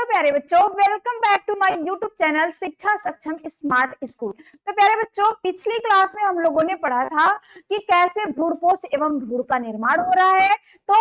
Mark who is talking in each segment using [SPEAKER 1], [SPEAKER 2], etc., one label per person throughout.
[SPEAKER 1] प्यारे बच्चों, welcome back to my YouTube channel Shiksha Saksham smart school. तो प्यारे बच्चों, पिछली क्लास में हम लोगों ने पढ़ा था कि कैसे भ्रूणपोष एवं भ्रूण का निर्माण हो रहा है। तो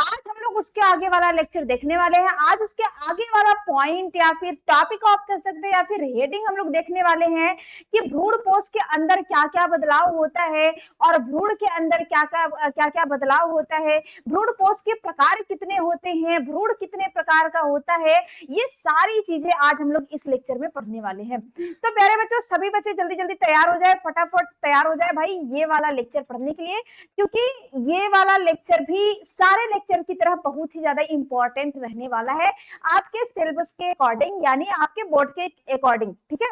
[SPEAKER 1] आज हम लोग उसके आगे वाला लेक्चर देखने वाले हैं। आज उसके आगे वाला पॉइंट या फिर टॉपिक आप कह सकते हैं या फिर हेडिंग हम लोग देखने वाले हैं कि भ्रूणपोष के अंदर क्या क्या बदलाव होता है और भ्रूण के अंदर क्या क्या बदलाव होता है, भ्रूणपोष के प्रकार कितने होते हैं, भ्रूण कितने प्रकार का होता है, ये सारी चीजें आज हम लोग इस लेक्चर में पढ़ने वाले हैं। तो प्यारे बच्चों, सभी बच्चे जल्दी जल्दी तैयार हो जाए, फटाफट तैयार हो जाए भाई ये वाला लेक्चर पढ़ने के लिए, क्योंकि ये वाला लेक्चर भी सारे लेक्चर की तरह बहुत ही ज्यादा इंपॉर्टेंट रहने वाला है आपके सिलेबस के अकॉर्डिंग, यानी आपके बोर्ड के अकॉर्डिंग। ठीक है,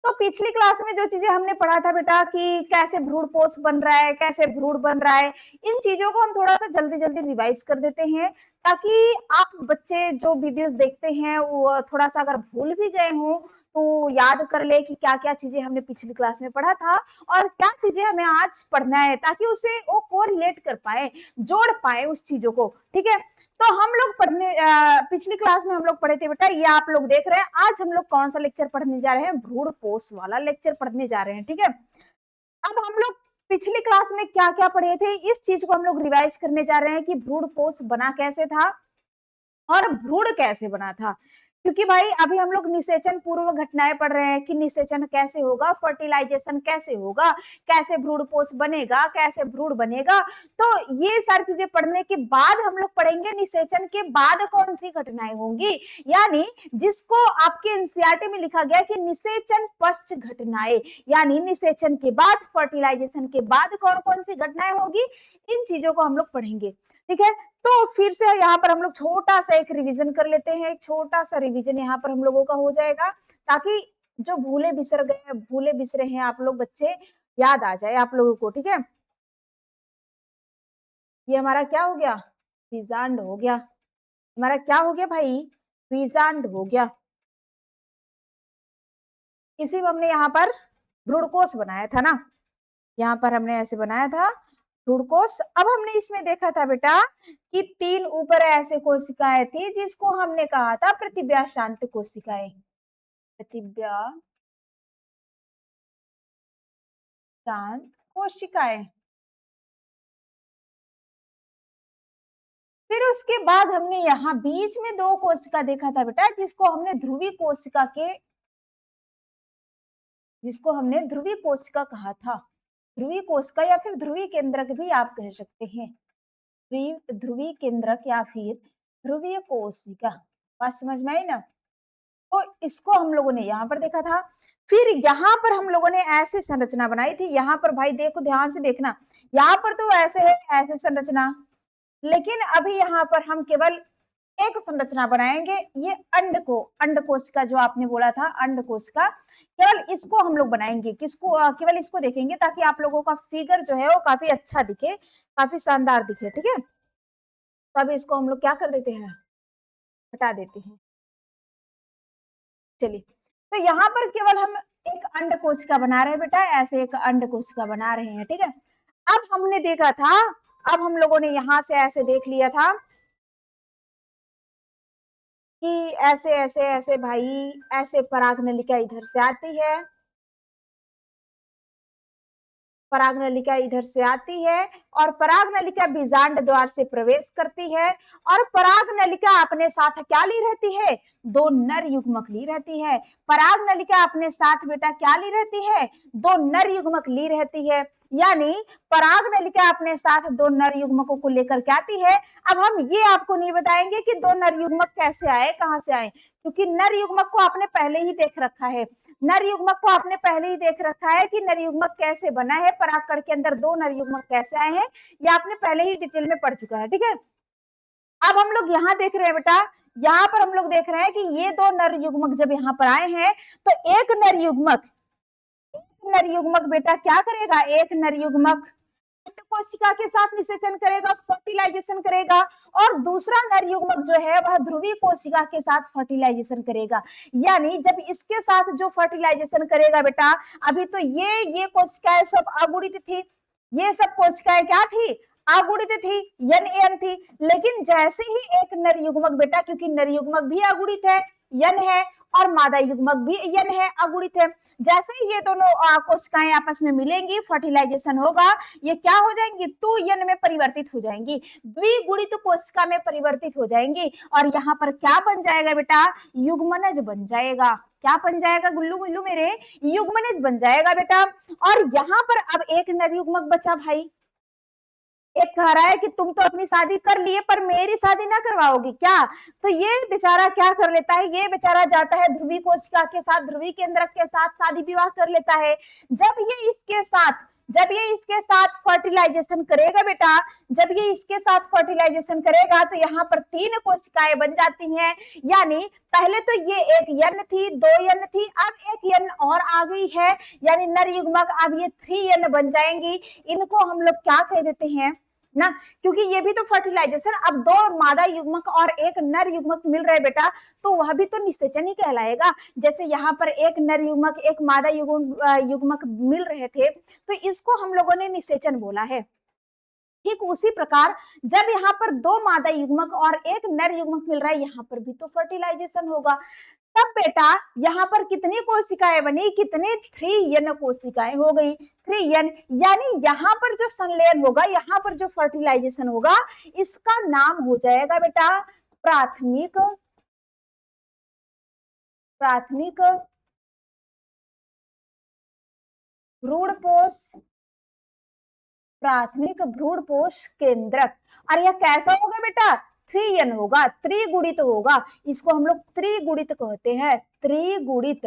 [SPEAKER 1] तो पिछली क्लास में जो चीजें हमने पढ़ा था बेटा कि कैसे भ्रूणपोष बन रहा है, कैसे भ्रूण बन रहा है, इन चीजों को हम थोड़ा सा जल्दी जल्दी रिवाइज कर देते हैं ताकि आप बच्चे जो वीडियोस देखते हैं वो थोड़ा सा अगर भूल भी गए हों तो याद कर ले कि क्या क्या चीजें हमने पिछली क्लास में पढ़ा था और क्या चीजें हमें आज पढ़ना है, ताकि उसे वो कोरिलेट कर पाए, जोड़ पाए उस चीजों को। ठीक है, तो हम लोग पिछली क्लास में हम लोग पढ़े थे बेटा, ये आप लोग देख रहे हैं। आज हम लोग कौन सा लेक्चर पढ़ने जा रहे हैं? भ्रूणपोष वाला लेक्चर पढ़ने जा रहे हैं। ठीक है, अब हम लोग पिछली क्लास में क्या क्या पढ़े थे इस चीज को हम लोग रिवाइज करने जा रहे हैं कि भ्रूणपोष बना कैसे था और भ्रूण कैसे बना था। क्योंकि भाई अभी हम लोग निषेचन पूर्व घटनाएं पढ़ रहे हैं कि निषेचन कैसे होगा, फर्टिलाइजेशन कैसे होगा, कैसे भ्रूणपोष बनेगा, कैसे भ्रूण बनेगा। तो ये सारी चीजें पढ़ने के बाद हम लोग पढ़ेंगे निषेचन के बाद कौन सी घटनाएं होंगी, यानी जिसको आपके एनसीईआरटी में लिखा गया कि निषेचन पश्च घटनाएं, यानी निषेचन के बाद, फर्टिलाइजेशन के बाद कौन कौन सी घटनाएं होगी, इन चीजों को हम लोग पढ़ेंगे। ठीक है, तो फिर से यहाँ पर हम लोग छोटा सा एक रिवीजन कर लेते हैं। एक छोटा सा रिवीजन यहाँ पर हम लोगों का हो जाएगा ताकि जो भूले बिसर गए, भूले बिसरे हैं आप लोग बच्चे, याद आ जाए आप लोगों को। ठीक है, ये हमारा क्या हो गया? विजांड हो गया। हमारा क्या हो गया भाई? विजांड हो गया। इसी में हमने यहाँ पर भ्रूणकोष बनाया था ना, यहाँ पर हमने ऐसे बनाया था भ्रूणकोष। अब हमने इसमें देखा था बेटा कि 3 ऊपर ऐसे कोशिकाएं थी जिसको हमने कहा था प्रतिभा शांत कोशिकाएं। प्रतिभा शांत कोशिकाएं। फिर उसके बाद हमने यहाँ बीच में 2 कोशिका देखा था बेटा जिसको हमने ध्रुवी कोशिका कहा था। ध्रुवी कोशिका या फिर ध्रुवी केंद्रक भी आप कह सकते हैं, ध्रुवी केंद्रक या फिर ध्रुवीय कोशिका। बात समझ में आई ना? तो इसको हम लोगों ने यहाँ पर देखा था। फिर यहाँ पर हम लोगों ने ऐसे संरचना बनाई थी। यहाँ पर भाई देखो, ध्यान से देखना, यहाँ पर तो ऐसे है, ऐसे संरचना, लेकिन अभी यहाँ पर हम केवल एक संरचना बनाएंगे। ये अंड कोशिका जो आपने बोला था, अंड कोशिका, केवल इसको हम लोग बनाएंगे। किसको? केवल इसको देखेंगे ताकि आप लोगों का फिगर जो है वो काफी अच्छा दिखे, काफी शानदार दिखे। ठीक है, तो अभी इसको हम लोग क्या कर देते हैं? हटा देते हैं। चलिए, तो यहाँ पर केवल हम एक अंड कोशिका बना रहे हैं बेटा, ऐसे एक अंड कोशिका बना रहे हैं। ठीक है, अब हमने देखा था, अब हम लोगों ने यहां से ऐसे देख लिया था कि ऐसे ऐसे ऐसे भाई, ऐसे परागनलिका इधर से आती है, परागनलिका इधर से आती है और परागनलिका बीजांड द्वार से प्रवेश करती है और परागनलिका अपने साथ क्या ली रहती है? 2 नर युग्मक ली रहती है। परागनलिका अपने साथ बेटा क्या ली रहती है? 2 नर युग्मक ली रहती है, यानी परागनलिका अपने साथ 2 नर युग्मकों को लेकर के आती है। अब हम ये आपको नहीं बताएंगे कि 2 नर युग्मक कैसे आए, कहां से आए, क्योंकि नर युग्मक को आपने पहले ही देख रखा है। नर युग्मक को आपने पहले ही देख रखा है कि नर युग्मक कैसे बना है, परागकण के अंदर 2 नर युग्मक कैसे आए हैं, ये आपने पहले ही डिटेल में पढ़ चुका है। ठीक है, अब हम लोग यहाँ देख रहे हैं बेटा, यहाँ पर हम लोग देख रहे हैं कि ये 2 नर युग्मक जब यहाँ पर आए हैं तो एक नर युग्मक बेटा क्या करेगा? एक नर युग्मक कोशिका के साथ निषेचन करेगा, फर्टिलाइजेशन करेगा, और दूसरा नर युग्मक जो है वह ध्रुवीय कोशिका के साथ फर्टिलाइजेशन करेगा। यानी जब इसके साथ जो फर्टिलाइजेशन करेगा बेटा, अभी तो ये कोशिकाएं सब अगुणित थी, ये सब कोशिकाएं क्या थी? अगुणित थी, यन एन थी, लेकिन जैसे ही एक नर युग्मक बेटा, क्योंकि नर युग्मक भी अगुणित है, यन है, और मादा युग्मक भी यन है, अगुणित है, जैसे ही ये दोनों कोशिकाएं आपस में मिलेंगी, फर्टिलाइजेशन होगा, ये क्या हो जाएंगी, 2n में परिवर्तित हो जाएंगी, द्विगुणित कोशिका में परिवर्तित हो जाएंगी, और यहाँ पर क्या बन जाएगा बेटा, युग्मनज बन जाएगा। क्या बन जाएगा गुल्लू गुल्लू मेरे, युग्मनज बन जाएगा बेटा। और यहाँ पर अब एक नर युग्मक बचा भाई, एक कह रहा है कि तुम तो अपनी शादी कर लिए पर मेरी शादी ना करवाओगी क्या, तो ये बेचारा क्या कर लेता है, ये बेचारा जाता है ध्रुवी कोशिका के साथ, ध्रुवी केंद्रक के साथ शादी विवाह कर लेता है। जब ये इसके साथ फर्टिलाइजेशन करेगा बेटा, जब ये इसके साथ फर्टिलाइजेशन करेगा तो यहाँ पर 3 कोशिकाएं बन जाती हैं, यानी पहले तो ये एक यन थी, 2 यन थी, अब एक यन और आ गई है, यानी नर युग्मक अब ये 3 यन बन जाएंगी। इनको हम लोग क्या कह देते हैं ना, क्योंकि ये भी तो फर्टिलाइजेशन, अब 2 मादा युग्मक और एक नर युग्मक मिल रहे बेटा, तो वह भी तो निषेचन ही कहलाएगा। जैसे यहाँ पर एक नर युग्मक एक मादा युग्मक मिल रहे थे, तो इसको हम लोगों ने निषेचन बोला है। ठीक उसी प्रकार जब यहाँ पर 2 मादा युग्मक और एक नर युग्मक मिल रहा है, यहाँ पर भी तो फर्टिलाइजेशन होगा। तब बेटा यहाँ पर कितनी कोशिकाएं बनी, कितने 3n कोशिकाएं हो गई, 3n, यानी यहाँ पर जो संलयन होगा, यहाँ पर जो फर्टिलाइजेशन होगा, इसका नाम हो जाएगा बेटा प्राथमिक भ्रूणपोष, प्राथमिक भ्रूणपोष केंद्रक। और यह कैसा होगा बेटा, 3n होगा, त्रिगुणित होगा, इसको हम लोग त्रिगुणित कहते हैं, त्रिगुणित,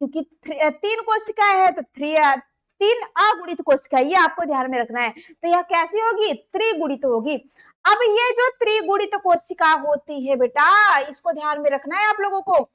[SPEAKER 1] क्योंकि 3 कोशिकाएं है तो 3 अगुणित कोशिका, ये आपको ध्यान में रखना है। तो यह कैसी होगी, त्रिगुणित होगी। अब ये जो त्रिगुणित कोशिका होती है बेटा, इसको ध्यान में रखना है आप लोगों को।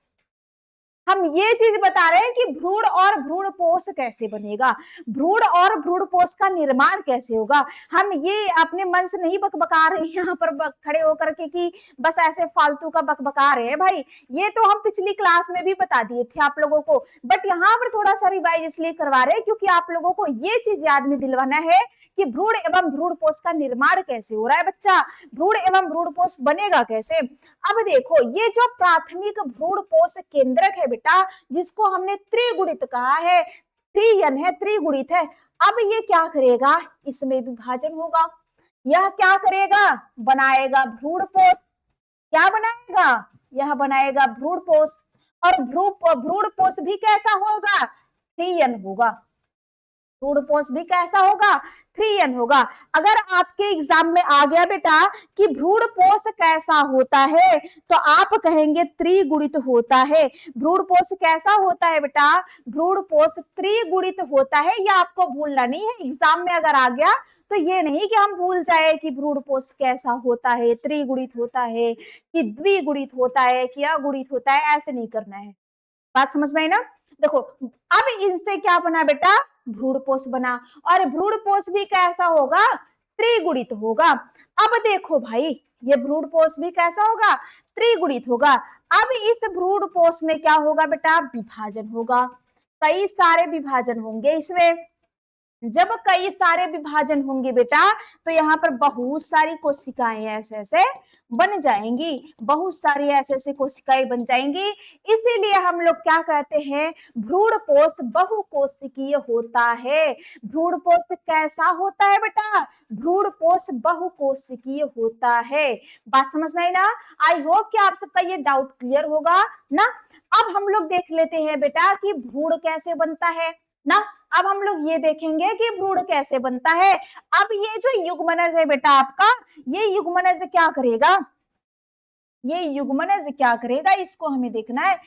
[SPEAKER 1] हम ये चीज बता रहे हैं कि भ्रूण और भ्रूणपोष कैसे बनेगा, भ्रूण और भ्रूणपोष का निर्माण कैसे होगा। हम ये अपने मन से नहीं बकबका रहे हैं यहाँ पर खड़े होकर के कि बस ऐसे फालतू का बकबका रहे हैं भाई, ये तो हम पिछली क्लास में भी बता दिए थे आप लोगों को, बट यहाँ पर थोड़ा सा रिवाइज इसलिए करवा रहे हैं क्योंकि आप लोगों को ये चीज याद में दिलवाना है कि भ्रूण एवं भ्रूणपोष का निर्माण कैसे हो रहा है बच्चा, भ्रूण एवं भ्रूणपोष बनेगा कैसे। अब देखो ये जो प्राथमिक भ्रूणपोष केंद्रक है बेटा, जिसको हमने त्रिगुणित कहा है, 3n है, त्रिगुणित है, अब ये क्या करेगा, इसमें विभाजन होगा, यह क्या करेगा, बनाएगा भ्रूणपोष, क्या बनाएगा, यह बनाएगा भ्रूणपोष, और भ्रूणपोष भी कैसा होगा, 3n होगा, भ्रूणपोष भी कैसा होगा, 3n होगा। अगर आपके एग्जाम में आ गया बेटा कि भ्रूणपोष कैसा होता है, तो आप कहेंगे त्रिगुणित होता है। भ्रूणपोष कैसा होता है बेटा, भ्रूणपोष त्रिगुणित होता है, यह आपको भूलना नहीं है। एग्जाम में अगर आ गया तो ये नहीं कि हम भूल जाए कि भ्रूणपोष कैसा होता है, त्रिगुणित होता है कि द्विगुणित होता है कि अगुणित होता है, ऐसे नहीं करना है। बात समझ में आई ना। देखो अब इनसे क्या बना बेटा, भ्रूणपोष बना, और भ्रूणपोष भी कैसा होगा, त्रिगुणित होगा। अब देखो भाई ये भ्रूणपोष भी कैसा होगा, त्रिगुणित होगा। अब इस भ्रूणपोष में क्या होगा बेटा, विभाजन होगा, कई सारे विभाजन होंगे इसमें। जब कई सारे विभाजन होंगे बेटा, तो यहाँ पर बहुत सारी कोशिकाएं ऐसे ऐसे बन जाएंगी, बहुत सारी ऐसे ऐसे कोशिकाएं बन जाएंगी। इसीलिए हम लोग क्या कहते हैं, भ्रूणपोष बहुकोशिकीय होता है। भ्रूणपोष कैसा होता है बेटा, भ्रूणपोष बहुकोशिकीय होता है। बात समझ में आई ना। आई होप कि आप सबका ये डाउट क्लियर होगा ना। अब हम लोग देख लेते हैं बेटा कि भ्रूण कैसे बनता है ना। अब हम लोग ये देखेंगे कि भ्रूण कैसे बनता है। अब ये जो युग्मनज है बेटा आपका, ये युग्मनज क्या करेगा, ये युग्मनज क्या करेगा, इसको हमें देखना है।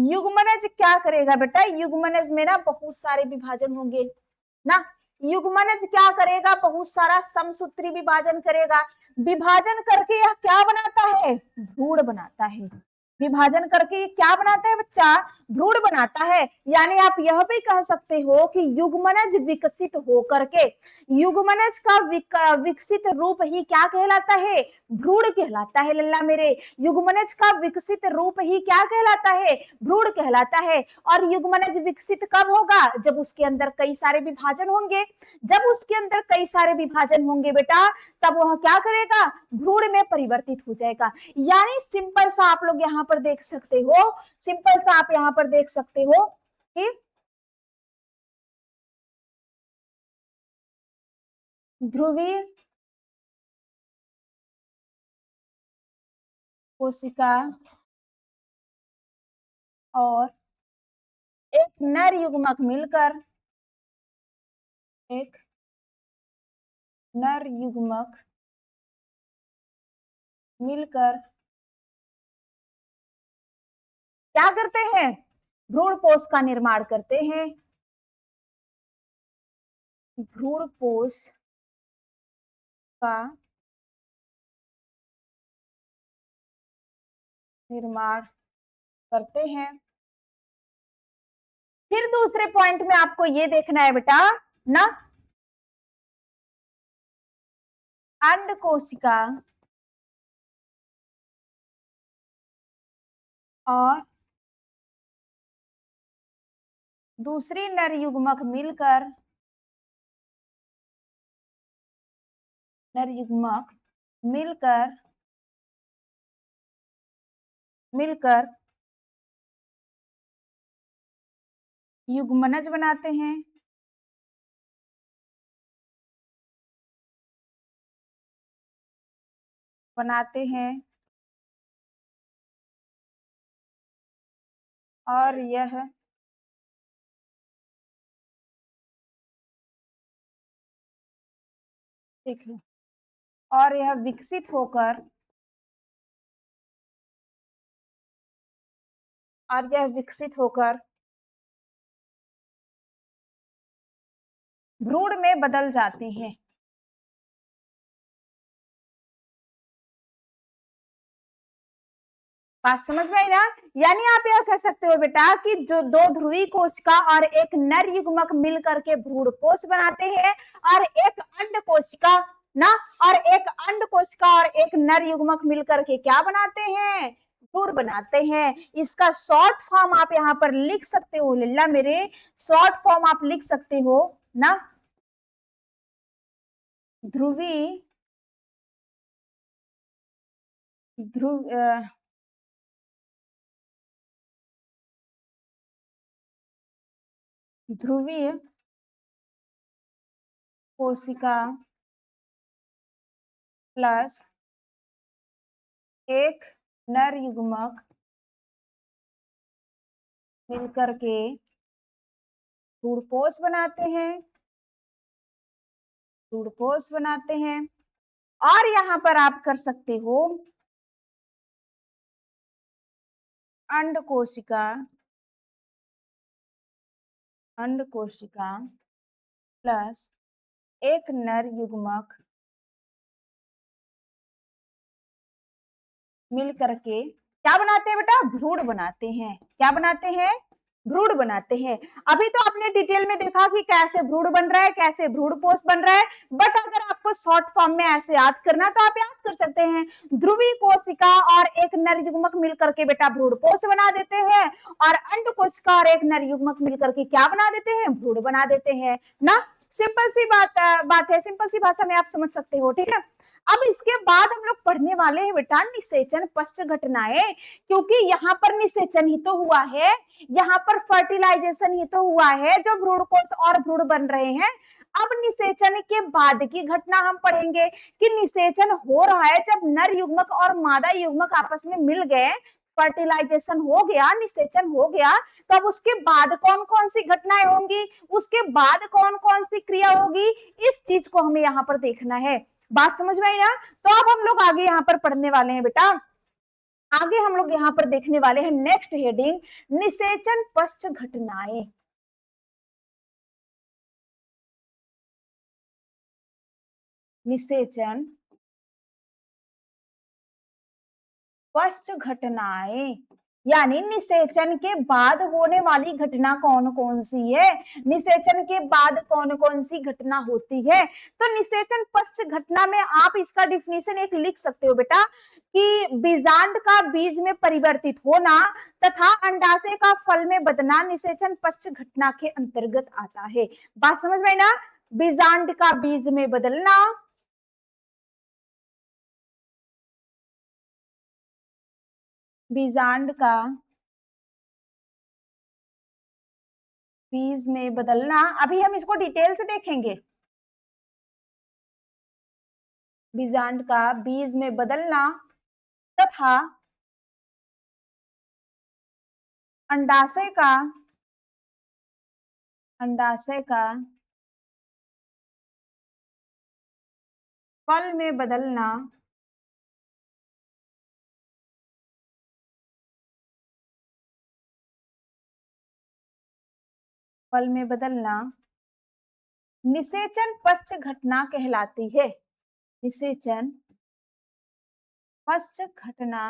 [SPEAKER 1] युग्मनज क्या करेगा बेटा, युग्मनज में ना बहुत सारे विभाजन होंगे ना। युग्मनज क्या करेगा, बहुत सारा समसूत्री विभाजन करेगा। विभाजन करके यह क्या बनाता है, भ्रूण बनाता है। विभाजन करके ये क्या बनाता है बच्चा, भ्रूण बनाता है। यानी आप यह भी कह सकते हो कि युग्मनज विकसित होकर के, युग्मनज का विकसित रूप ही क्या कहलाता है, भ्रूण कहलाता है। लल्ला मेरे, युग्मनज का विकसित रूप ही क्या कहलाता है, भ्रूण कहलाता है। और युग्मनज विकसित कब होगा, जब उसके अंदर कई सारे विभाजन होंगे। जब उसके अंदर कई सारे विभाजन होंगे बेटा, तब वह क्या करेगा, भ्रूण में परिवर्तित हो जाएगा। यानी सिंपल सा आप लोग यहाँ पर देख सकते हो, सिंपल सा आप यहाँ पर देख सकते हो कि ध्रुवीय कोशिका और एक नर युग्मक मिलकर, एक नर युग्मक मिलकर क्या करते हैं, भ्रूणपोष का निर्माण करते हैं। भ्रूणपोष का निर्माण करते हैं। फिर दूसरे पॉइंट में आपको ये देखना है बेटा ना, अंड कोशिका और दूसरी नर युग्मक मिलकर, नर युग्मक मिलकर मिलकर युग्मनज बनाते हैं। बनाते हैं और यह ठीक है, और यह विकसित होकर, और यह विकसित होकर भ्रूण में बदल जाती हैं। बात समझ में आई ना। यानी आप यह कह सकते हो बेटा कि जो दो ध्रुवी कोशिका और एक नर युग्मक मिलकर के भ्रूणपोष बनाते हैं, और एक अंड कोशिका ना, और एक अंड कोशिका और एक नर युग्मक मिलकर के क्या बनाते हैं, भ्रूण बनाते हैं। इसका शॉर्ट फॉर्म आप यहाँ पर लिख सकते हो लल्ला मेरे, शॉर्ट फॉर्म आप लिख सकते हो ना, ध्रुवी ध्रुव ध्रुवीय कोशिका प्लस एक नर युग्मक मिलकर के भ्रूणपोष बनाते हैं, भ्रूणपोष बनाते हैं। और यहां पर आप कर सकते हो अंड कोशिका, अंड कोशिका प्लस एक नर युग्मक मिल करके क्या बनाते हैं बेटा, भ्रूण बनाते हैं। क्या बनाते हैं, भ्रूण बनाते हैं। अभी तो आपने डिटेल में देखा कि कैसे भ्रूण बन रहा है, कैसे भ्रूणपोष बन रहा है। बट अगर आपको शॉर्ट फॉर्म में ऐसे याद करना तो आप याद कर सकते हैं, ध्रुवी कोशिका और एक नर युग्मक मिलकर के बेटा भ्रूणपोष बना देते हैं, और अंड कोशिका और एक नर युग्मक मिलकर के क्या बना देते हैं, भ्रूण बना देते हैं ना। सिंपल सी बात है, सिंपल सी भाषा में आप समझ सकते हो। ठीक है, अब इसके बाद हम लोग पढ़ने वाले हैं बेटा निषेचन पश्च घटनाएं, क्योंकि यहाँ पर निषेचन ही तो हुआ है, यहाँ पर फर्टिलाइजेशन ही तो हुआ है, जो भ्रूणकोष और भ्रूण बन रहे हैं। अब निषेचन के बाद की घटना हम पढ़ेंगे कि निषेचन हो रहा है जब नर युग्मक और मादा युग्मक आपस में मिल गए, फर्टिलाइजेशन हो गया, निषेचन हो गया, तो अब उसके बाद कौन कौन सी घटनाएं होंगी, उसके बाद कौन कौन सी क्रिया होगी, इस चीज को हमें यहाँ पर देखना है। बात समझ में आई ना। तो अब हम लोग आगे यहाँ पर पढ़ने वाले हैं बेटा, आगे हम लोग यहाँ पर देखने वाले हैं नेक्स्ट हेडिंग, निषेचन पश्च घटनाएं। निषेचन पश्च घटनाएं, यानी निषेचन के बाद होने वाली घटना कौन कौन सी है, निषेचन के बाद कौन कौन सी घटना होती है। तो निषेचन पश्च घटना में आप इसका डिफिनेशन एक लिख सकते हो बेटा कि बीजांड का बीज में परिवर्तित होना तथा अंडाशय का फल में बदलना निषेचन पश्च घटना के अंतर्गत आता है। बात समझ में ना, बीजांड का बीज में बदलना, बीजांड का बीज में बदलना, अभी हम इसको डिटेल से देखेंगे। बीजांड का बीज में बदलना तथा अंडाशय का फल में बदलना निषेचन पश्च घटना कहलाती है। निषेचन पश्च घटना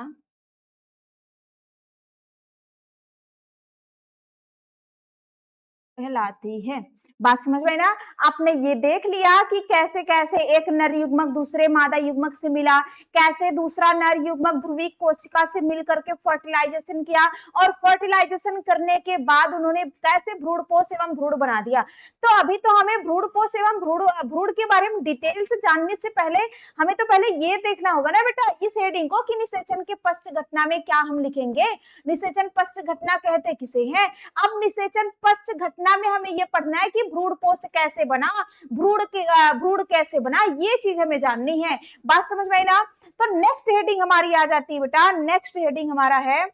[SPEAKER 1] कहलाती है। बात समझ में ना, आपने ये देख लिया कि कैसे कैसे एक नर युग्मक दूसरे मादा युग्मक से मिला, कैसे दूसरा नर युग्मक ध्रुवीय कोशिका से मिल करके फर्टिलाइजेशन किया और फर्टिलाइजेशन करने के बाद उन्होंने कैसे भ्रूणपोष एवं भ्रूण बना दिया। तो अभी तो हमें भ्रूणपोष एवं भ्रूण के बारे में डिटेल से जानने से पहले हमें तो पहले ये देखना होगा ना बेटा इस हेडिंग को कि निषेचन के पश्च घटना में क्या हम लिखेंगे, निषेचन पश्च घटना कहते किसे हैं। अब निषेचन पश्च घटना में हमें यह पढ़ना है कि भ्रूणपोष कैसे बना, भ्रूण कैसे बना, ये चीज हमें जाननी है। बात समझ में आई ना। तो नेक्स्ट हेडिंग हमारी आ जाती है बेटा, नेक्स्ट हेडिंग हमारा है,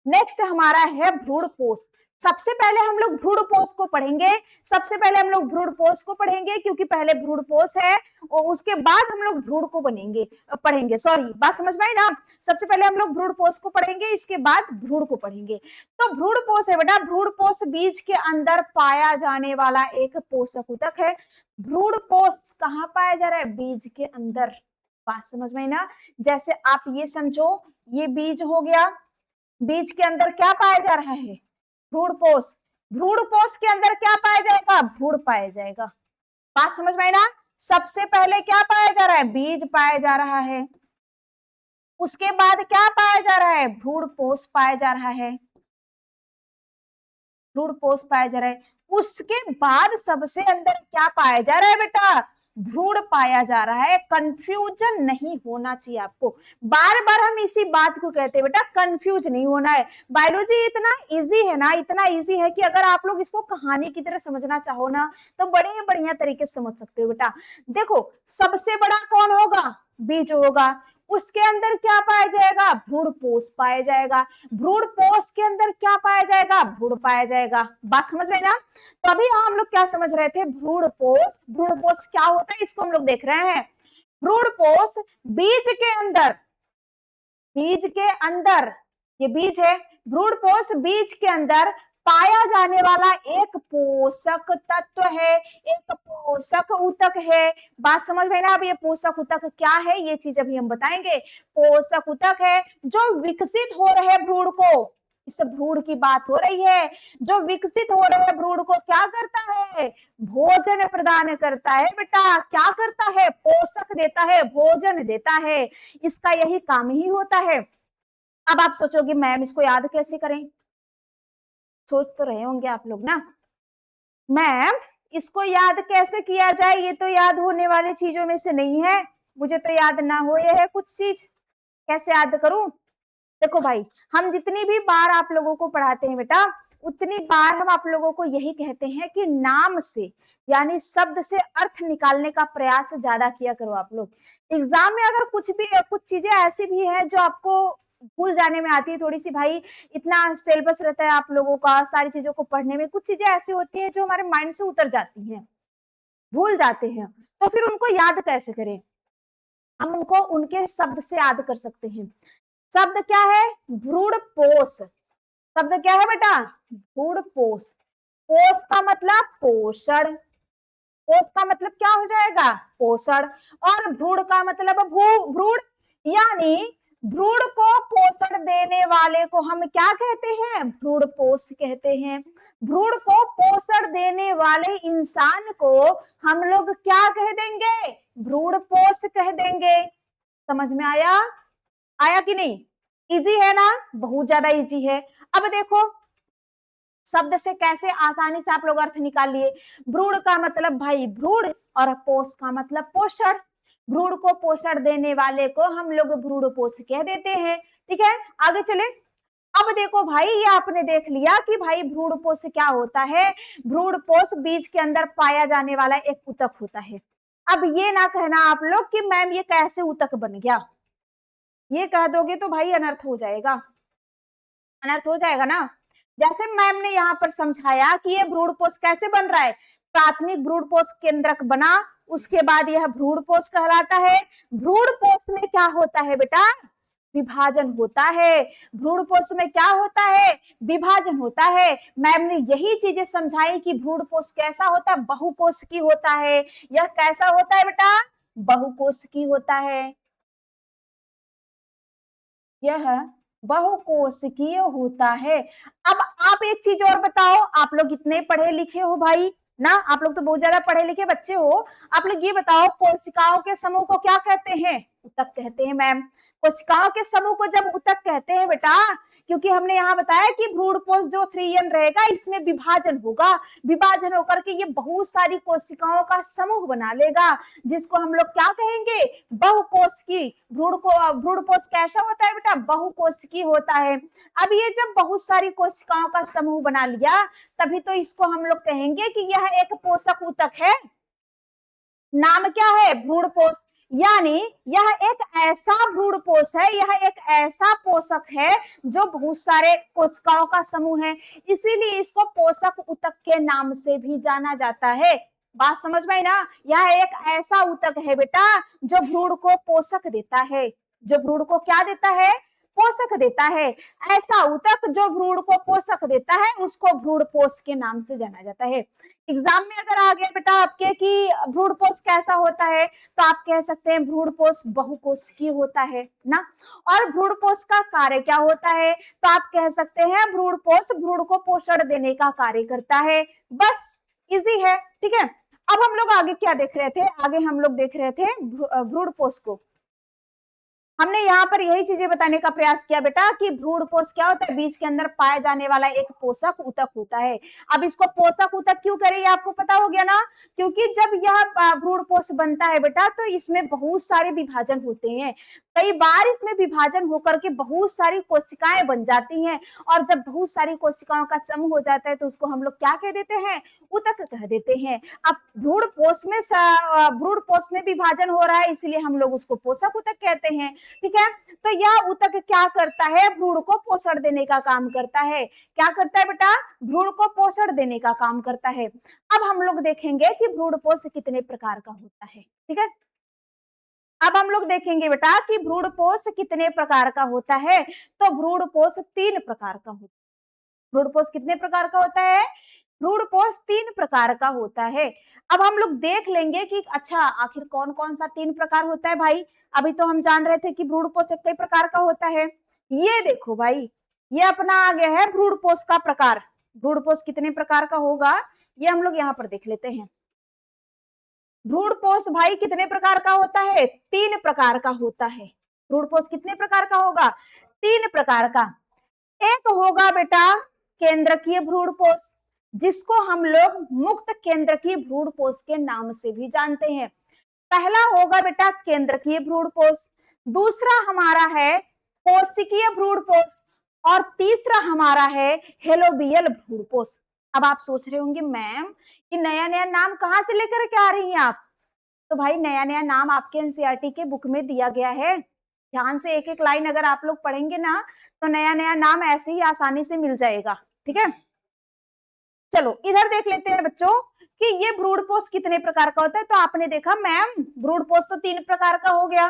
[SPEAKER 1] नेक्स्ट हमारा है भ्रूणपोष। सबसे पहले हम लोग भ्रूणपोष को पढ़ेंगे, सबसे पहले हम लोग भ्रूणपोष को पढ़ेंगे क्योंकि पहले भ्रूणपोष है और उसके बाद हम लोग भ्रूण को पढ़ेंगे। सॉरी, बात समझ में आई ना। सबसे पहले हम लोग भ्रूणपोष को पढ़ेंगे, इसके बाद भ्रूण को पढ़ेंगे। तो भ्रूणपोष है बेटा, भ्रूणपोष बीज के अंदर पाया जाने वाला एक पोषक ऊतक है। भ्रूणपोष कहाँ पाया जा रहा है, बीज के अंदर। बात समझ में आई ना। जैसे आप ये समझो, ये बीज हो गया, बीज के अंदर क्या पाया जा रहा है, भ्रूणपोष। भ्रूणपोष के अंदर क्या पाया जाएगा, भ्रूण पाया जाएगा। बात समझ में आई ना। सबसे पहले क्या पाया जा रहा है, बीज पाया जा रहा है, उसके बाद क्या पाया जा रहा है, भ्रूणपोष पाया जा रहा है, भ्रूणपोष पाया जा रहा है। उसके बाद सबसे अंदर क्या पाया जा रहा है बेटा, भ्रूण पाया जा रहा है। कंफ्यूजन नहीं होना चाहिए आपको, बार बार हम इसी बात को कहते हैं बेटा, कंफ्यूज नहीं होना है। बायोलॉजी इतना इजी है ना, इतना इजी है कि अगर आप लोग इसको कहानी की तरह समझना चाहो ना तो बड़े बढ़िया तरीके से समझ सकते हो बेटा। देखो सबसे बड़ा कौन होगा, बीज होगा, उसके अंदर क्या पाया जाएगा, भ्रूणपोष पाया जाएगा, भ्रूणपोष के अंदर क्या पाया जाएगा, भ्रूण पाया जाएगा। बात समझ में ना। तो अभी हम लोग क्या समझ रहे थे, भ्रूणपोष, भ्रूणपोष क्या होता है इसको हम लोग देख रहे हैं। भ्रूणपोष बीज के अंदर, बीज के अंदर, ये बीज है, भ्रूणपोष बीज के अंदर पाया जाने वाला एक पोषक तत्व है, एक पोषक ऊतक है। बात समझ में ना। अब ये पोषक ऊतक क्या है, ये चीज अभी हम बताएंगे। पोषक ऊतक है जो विकसित हो रहे भ्रूण को, इस भ्रूण की बात हो रही है, जो विकसित हो रहे भ्रूण को क्या करता है, भोजन प्रदान करता है बेटा। क्या करता है, पोषक देता है, भोजन देता है, इसका यही काम ही होता है। अब आप सोचोगे मैम इसको याद कैसे करें, सोच तो रहे होंगे आप लोग ना, मैम इसको याद कैसे किया जाए, ये तो याद होने वाली चीजों में से नहीं है, मुझे तो याद ना हो ये है कुछ चीज, कैसे याद करूं। देखो भाई, हम जितनी भी बार आप लोगों को पढ़ाते हैं बेटा, उतनी बार हम आप लोगों को यही कहते हैं कि नाम से यानी शब्द से अर्थ निकालने का प्रयास ज्यादा किया करो आप लोग। एग्जाम में अगर कुछ चीजें ऐसी भी है जो आपको भूल जाने में आती है थोड़ी सी, भाई इतना सिलेबस रहता है आप लोगों का, सारी चीजों को पढ़ने में कुछ चीजें ऐसी होती है जो हमारे माइंड से उतर जाती हैं, भूल जाते हैं, तो फिर उनको याद कैसे करें, हम उनको उनके शब्द से याद कर सकते हैं। शब्द क्या है, भ्रूणपोष। शब्द क्या है बेटा, भ्रूणपोष। पोष का मतलब पोषण, पोष का मतलब क्या हो जाएगा, पोषण, और भ्रूण का मतलब भ्रूण, यानी भ्रूण को पोषण देने वाले को हम क्या कहते हैं, भ्रूण पोष कहते हैं। भ्रूण को पोषण देने वाले इंसान को हम लोग क्या कह देंगे, भ्रूण पोष कह देंगे। समझ में आया, आया कि नहीं, इजी है ना, बहुत ज्यादा इजी है। अब देखो शब्द से कैसे आसानी से आप लोग अर्थ निकाल लिए। भ्रूण का मतलब भाई भ्रूण, और पोष का मतलब पोषण। भ्रूण को पोषण देने वाले को हम लोग भ्रूण पोष कह देते हैं। ठीक है, आगे चले। अब देखो भाई, ये आपने देख लिया कि भाई भ्रूण पोष क्या होता है। भ्रूण पोष बीज के अंदर पाया जाने वाला एक ऊतक होता है। अब ये ना कहना आप लोग कि मैम ये कैसे ऊतक बन गया, ये कह दोगे तो भाई अनर्थ हो जाएगा, अनर्थ हो जाएगा ना। जैसे मैम ने यहाँ पर समझाया कि ये भ्रूणपोष कैसे बन रहा है, प्राथमिक भ्रूणपोष केंद्रक बना, उसके बाद यह भ्रूणपोष कहलाता है। भ्रूणपोष में क्या होता है बेटा, विभाजन होता है। भ्रूणपोष में क्या होता है, विभाजन होता है। मैम ने यही चीजें समझाई कि भ्रूणपोष कैसा होता है, बहुकोशिकीय होता है। यह कैसा होता है बेटा, बहुकोशिकीय होता है। यह बहुकोशिकीय होता है। अब आप एक चीज और बताओ, आप लोग इतने पढ़े लिखे हो भाई ना, आप लोग तो बहुत ज्यादा पढ़े लिखे बच्चे हो। आप लोग ये बताओ, कोशिकाओं के समूह को क्या कहते हैं, ऊतक कहते हैं। मैम कोशिकाओं के समूह को जब ऊतक कहते हैं बेटा, क्योंकि हमने यहाँ बताया कि भ्रूणपोष जो 3n रहेगा इसमें विभाजन होगा, विभाजन होकर के ये बहुत सारी कोशिकाओं का समूह बना लेगा, जिसको हम लोग क्या कहेंगे, बहुकोशिकीय। भ्रूणपोष कैसा होता है बेटा, बहुकोशिकीय होता है। अब ये जब बहुत सारी कोशिकाओं का समूह बना लिया, तभी तो इसको हम लोग कहेंगे कि यह एक पोषक ऊतक है। नाम क्या है, भ्रूणपोष। यानी यह एक ऐसा भ्रूणपोष है, यह एक ऐसा पोषक है जो बहुत सारे कोशिकाओं का समूह है, इसीलिए इसको पोषक ऊतक के नाम से भी जाना जाता है। बात समझ में आई ना, यह एक ऐसा ऊतक है बेटा जो भ्रूण को पोषक देता है, जो भ्रूण को क्या देता है, पोषक देता है। ऐसा ऊतक जो भ्रूण को पोषक देता है उसको भ्रूणपोष के नाम से जाना जाता है। एग्जाम में अगर आ गया बेटा आपके कि भ्रूणपोष कैसा होता है, तो आप कह सकते हैं भ्रूणपोष बहुकोशिकीय होता है ना। और भ्रूणपोष का कार्य क्या होता है, तो आप कह सकते हैं भ्रूणपोष भ्रूण को पोषण देने का कार्य करता है। बस इजी है, ठीक है। अब हम लोग आगे क्या देख रहे थे, आगे हम लोग देख रहे थे भ्रूणपोष को। हमने यहाँ पर यही चीजें बताने का प्रयास किया बेटा कि भ्रूणपोष क्या होता है, बीज के अंदर पाया जाने वाला एक पोषक ऊतक होता है। अब इसको पोषक ऊतक क्यों करें, आपको पता हो गया ना, क्योंकि जब यह भ्रूणपोष बनता है बेटा तो इसमें बहुत सारे विभाजन होते हैं। कई बार इसमें विभाजन होकर के बहुत सारी कोशिकाएं बन जाती हैं, और जब बहुत सारी कोशिकाओं का समूह हो जाता है तो उसको हम लोग क्या कह देते हैं, ऊतक कह देते हैं। अब भ्रूणपोष में विभाजन हो रहा है, इसलिए हम लोग उसको पोषक ऊतक कहते हैं। ठीक है, तो यह ऊतक क्या करता है, भ्रूण को पोषण देने का काम करता है। क्या करता है बेटा, भ्रूण को पोषण देने का काम करता है। अब हम लोग देखेंगे कि भ्रूणपोष कितने प्रकार का होता है। ठीक है, अब हम लोग देखेंगे बेटा कि भ्रूणपोष कितने प्रकार का होता है। तो भ्रूणपोष 3 प्रकार का होता है। भ्रूणपोष कितने प्रकार का होता है, भ्रूणपोष 3 प्रकार का होता है। अब हम लोग देख लेंगे कि अच्छा आखिर कौन कौन सा 3 प्रकार होता है भाई। अभी तो हम जान रहे थे कि भ्रूणपोष कई प्रकार का होता है। ये देखो भाई, ये अपना आ गया है भ्रूणपोष का प्रकार। भ्रूणपोष कितने प्रकार का होगा, ये हम लोग यहाँ पर देख लेते हैं। भ्रूणपोष भाई कितने प्रकार का होता है, 3 प्रकार का होता है। भ्रूणपोष कितने प्रकार का होगा, 3 प्रकार का। एक होगा बेटा केंद्रकीय भ्रूणपोष, जिसको हम लोग मुक्त केंद्रकीय भ्रूणपोष के नाम से भी जानते हैं। पहला होगा बेटा केंद्रकीय भ्रूणपोष, दूसरा हमारा है कोशिकीय भ्रूणपोष, और तीसरा हमारा है हेलोबियल भ्रूणपोष। अब आप सोच रहे होंगे मैम कि नया नया नाम कहाँ से लेकर के आ रही हैं आप, तो भाई नया नया नाम आपके एनसीईआरटी के बुक में दिया गया है। ध्यान से एक एक लाइन अगर आप लोग पढ़ेंगे ना तो नया नया नाम ऐसे ही आसानी से मिल जाएगा। ठीक है, चलो इधर देख लेते हैं बच्चों कि ये भ्रूणपोष कितने प्रकार का होता है। तो आपने देखा मैम भ्रूणपोष तो 3 प्रकार का हो गया।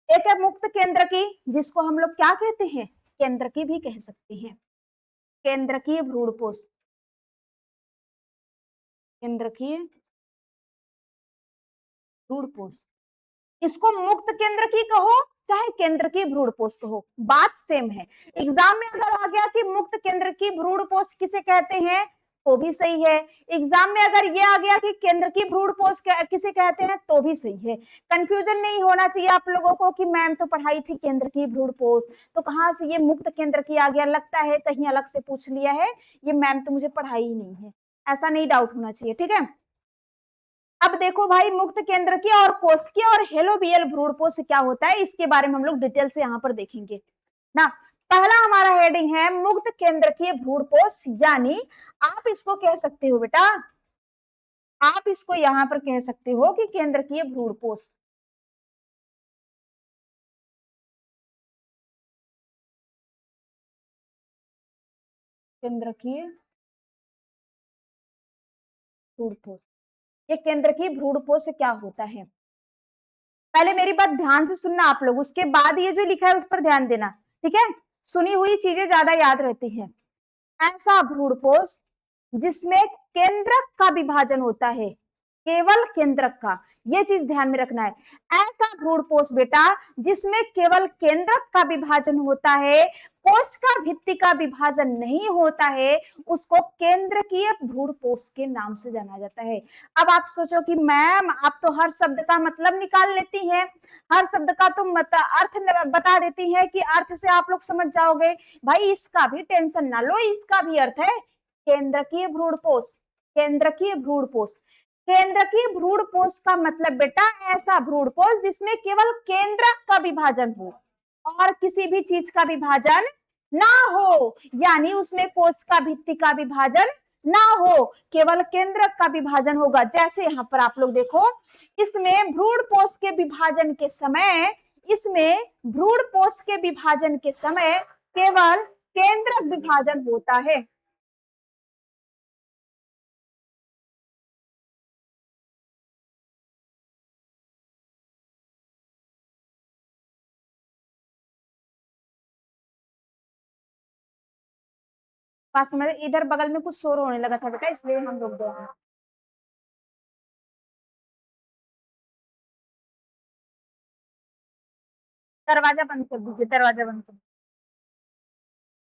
[SPEAKER 1] एक है मुक्त केंद्रकी, जिसको हम लोग क्या कहते हैं, केंद्रकी भी कह सकते हैं, केंद्रकीय भ्रूणपोष, केंद्रकीय भ्रूणपोष, इसको मुक्त केंद्र की कहो चाहे केंद्र की भ्रूणपोष कहो, बात सेम है। एग्जाम में अगर आ गया कि मुक्त केंद्र की भ्रूणपोष किसे कहते हैं तो भी सही है, एग्जाम में अगर ये आ गया कि केंद्र की भ्रूणपोष किसे कहते हैं तो भी सही है। कंफ्यूजन नहीं होना चाहिए आप लोगों को कि मैम तो पढ़ाई थी केंद्र की भ्रूणपोष, तो कहां से ये मुक्त केंद्र की आ गया, लगता है कहीं अलग से पूछ लिया है, ये मैम तो मुझे पढ़ाई ही नहीं है, ऐसा नहीं डाउट होना चाहिए, ठीक है। अब देखो भाई मुक्त केंद्र की और कोशिकीय और हेलोबियल भ्रूणपोष क्या होता है, इसके बारे में हम लोग डिटेल से यहाँ पर देखेंगे ना। पहला हमारा हेडिंग है मुक्त केंद्र की भ्रूणपोष, यानी आप इसको कह सकते हो बेटा, आप इसको यहां पर कह सकते हो कि केंद्र की भ्रूणपोष, केंद्र की भ्रूणपोष, ये केंद्र की भ्रूणपोष से क्या होता है, पहले मेरी बात ध्यान से सुनना आप लोग, उसके बाद ये जो लिखा है उस पर ध्यान देना, ठीक है। सुनी हुई चीजें ज्यादा याद रहती हैं। ऐसा भ्रूणपोष जिसमें केंद्रक का विभाजन होता है, केवल केंद्रक का, ये चीज ध्यान में रखना है। ऐसा भ्रूणपोष बेटा जिसमें केवल केंद्रक का विभाजन होता है, कोशिका भित्ति का विभाजन नहीं होता है, उसको केंद्रकीय भ्रूणपोष के नाम से जाना जाता है। अब आप सोचो कि मैम आप तो हर शब्द का मतलब निकाल लेती हैं, हर शब्द का तो अर्थ बता देती हैं कि अर्थ से आप लोग समझ जाओगे, भाई इसका भी टेंशन ना लो, इसका भी अर्थ है केंद्रकीय भ्रूणपोष। केंद्रकीय भ्रूणपोष, केंद्रकीय भ्रूणपोष का मतलब बेटा ऐसा भ्रूणपोष जिसमें केवल केंद्रक का विभाजन हो और किसी भी चीज का विभाजन ना हो, यानी उसमें कोशिका भित्ति का विभाजन ना हो, केवल केंद्रक का विभाजन होगा। जैसे यहाँ पर आप लोग देखो, इसमें भ्रूणपोष के विभाजन के समय, इसमें भ्रूणपोष के विभाजन के समय केवल केंद्रक विभाजन होता है। पास में इधर बगल में कुछ शोर होने लगा था बेटा, इसलिए हम रुक गए। दरवाजा बंद कर दीजिए, दरवाजा बंद कर,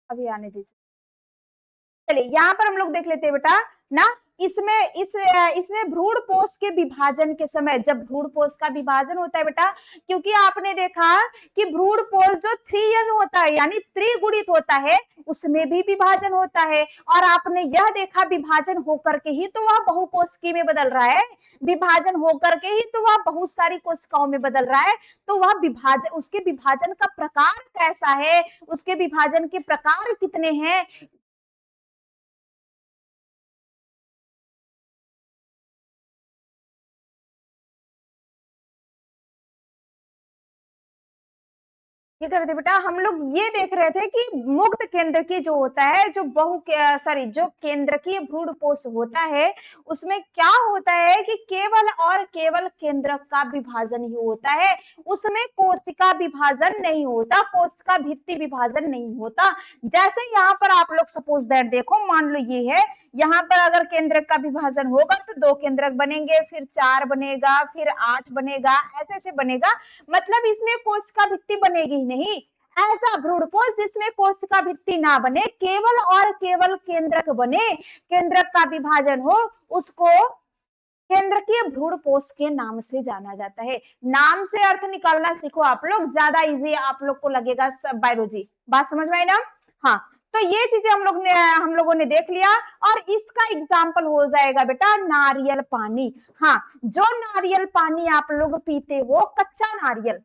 [SPEAKER 1] अभी आने दीजिए। चलिए यहाँ पर हम लोग देख लेते हैं बेटा ना, इसमें भ्रूणपोष के विभाजन के समय, जब भ्रूणपोष का विभाजन होता है बेटा, क्योंकि आपने देखा कि भ्रूणपोष जो 3n होता है यानी त्रिगुणित होता है, उसमें भी विभाजन होता है, और आपने यह देखा विभाजन होकर के ही तो वह बहुकोशिकीय में बदल रहा है, विभाजन होकर के ही तो वह बहुत सारी कोशिकाओं में बदल रहा है। तो वह विभाजन, उसके विभाजन का प्रकार कैसा है, उसके विभाजन के प्रकार कितने हैं, ये कर रहे थे बेटा, हम लोग ये देख रहे थे कि मुक्त केंद्र की जो होता है, जो जो केंद्रकीय भ्रूणपोष होता है, उसमें क्या होता है कि केवल और केवल केंद्रक का विभाजन ही होता है, उसमें कोशिका विभाजन नहीं होता, कोशिका भित्ति विभाजन नहीं होता। जैसे यहाँ पर आप लोग सपोज दैट देखो, मान लो ये है, यहाँ पर अगर केंद्रक का विभाजन होगा तो 2 केंद्रक बनेंगे, फिर 4 बनेगा, फिर 8 बनेगा, ऐसे ऐसे बनेगा, मतलब इसमें कोशिका भित्ति बनेगी नहीं। ऐसा भ्रूणपोष जिसमें कोशिका भित्ति ना बने, केवल और केवल केंद्रक बने, केंद्रक का विभाजन हो, उसको केंद्रकीय भ्रूणपोष के नाम से जाना जाता है। नाम से अर्थ निकालना सीखो आप लोग, ज्यादा इजी आप लोग को लगेगा बायोलॉजी, बात समझ में आई ना। हाँ, तो ये चीजें हम लोगों ने देख लिया, और इसका एग्जाम्पल हो जाएगा बेटा नारियल पानी। हाँ, जो नारियल पानी आप लोग पीते हो, कच्चा नारियल,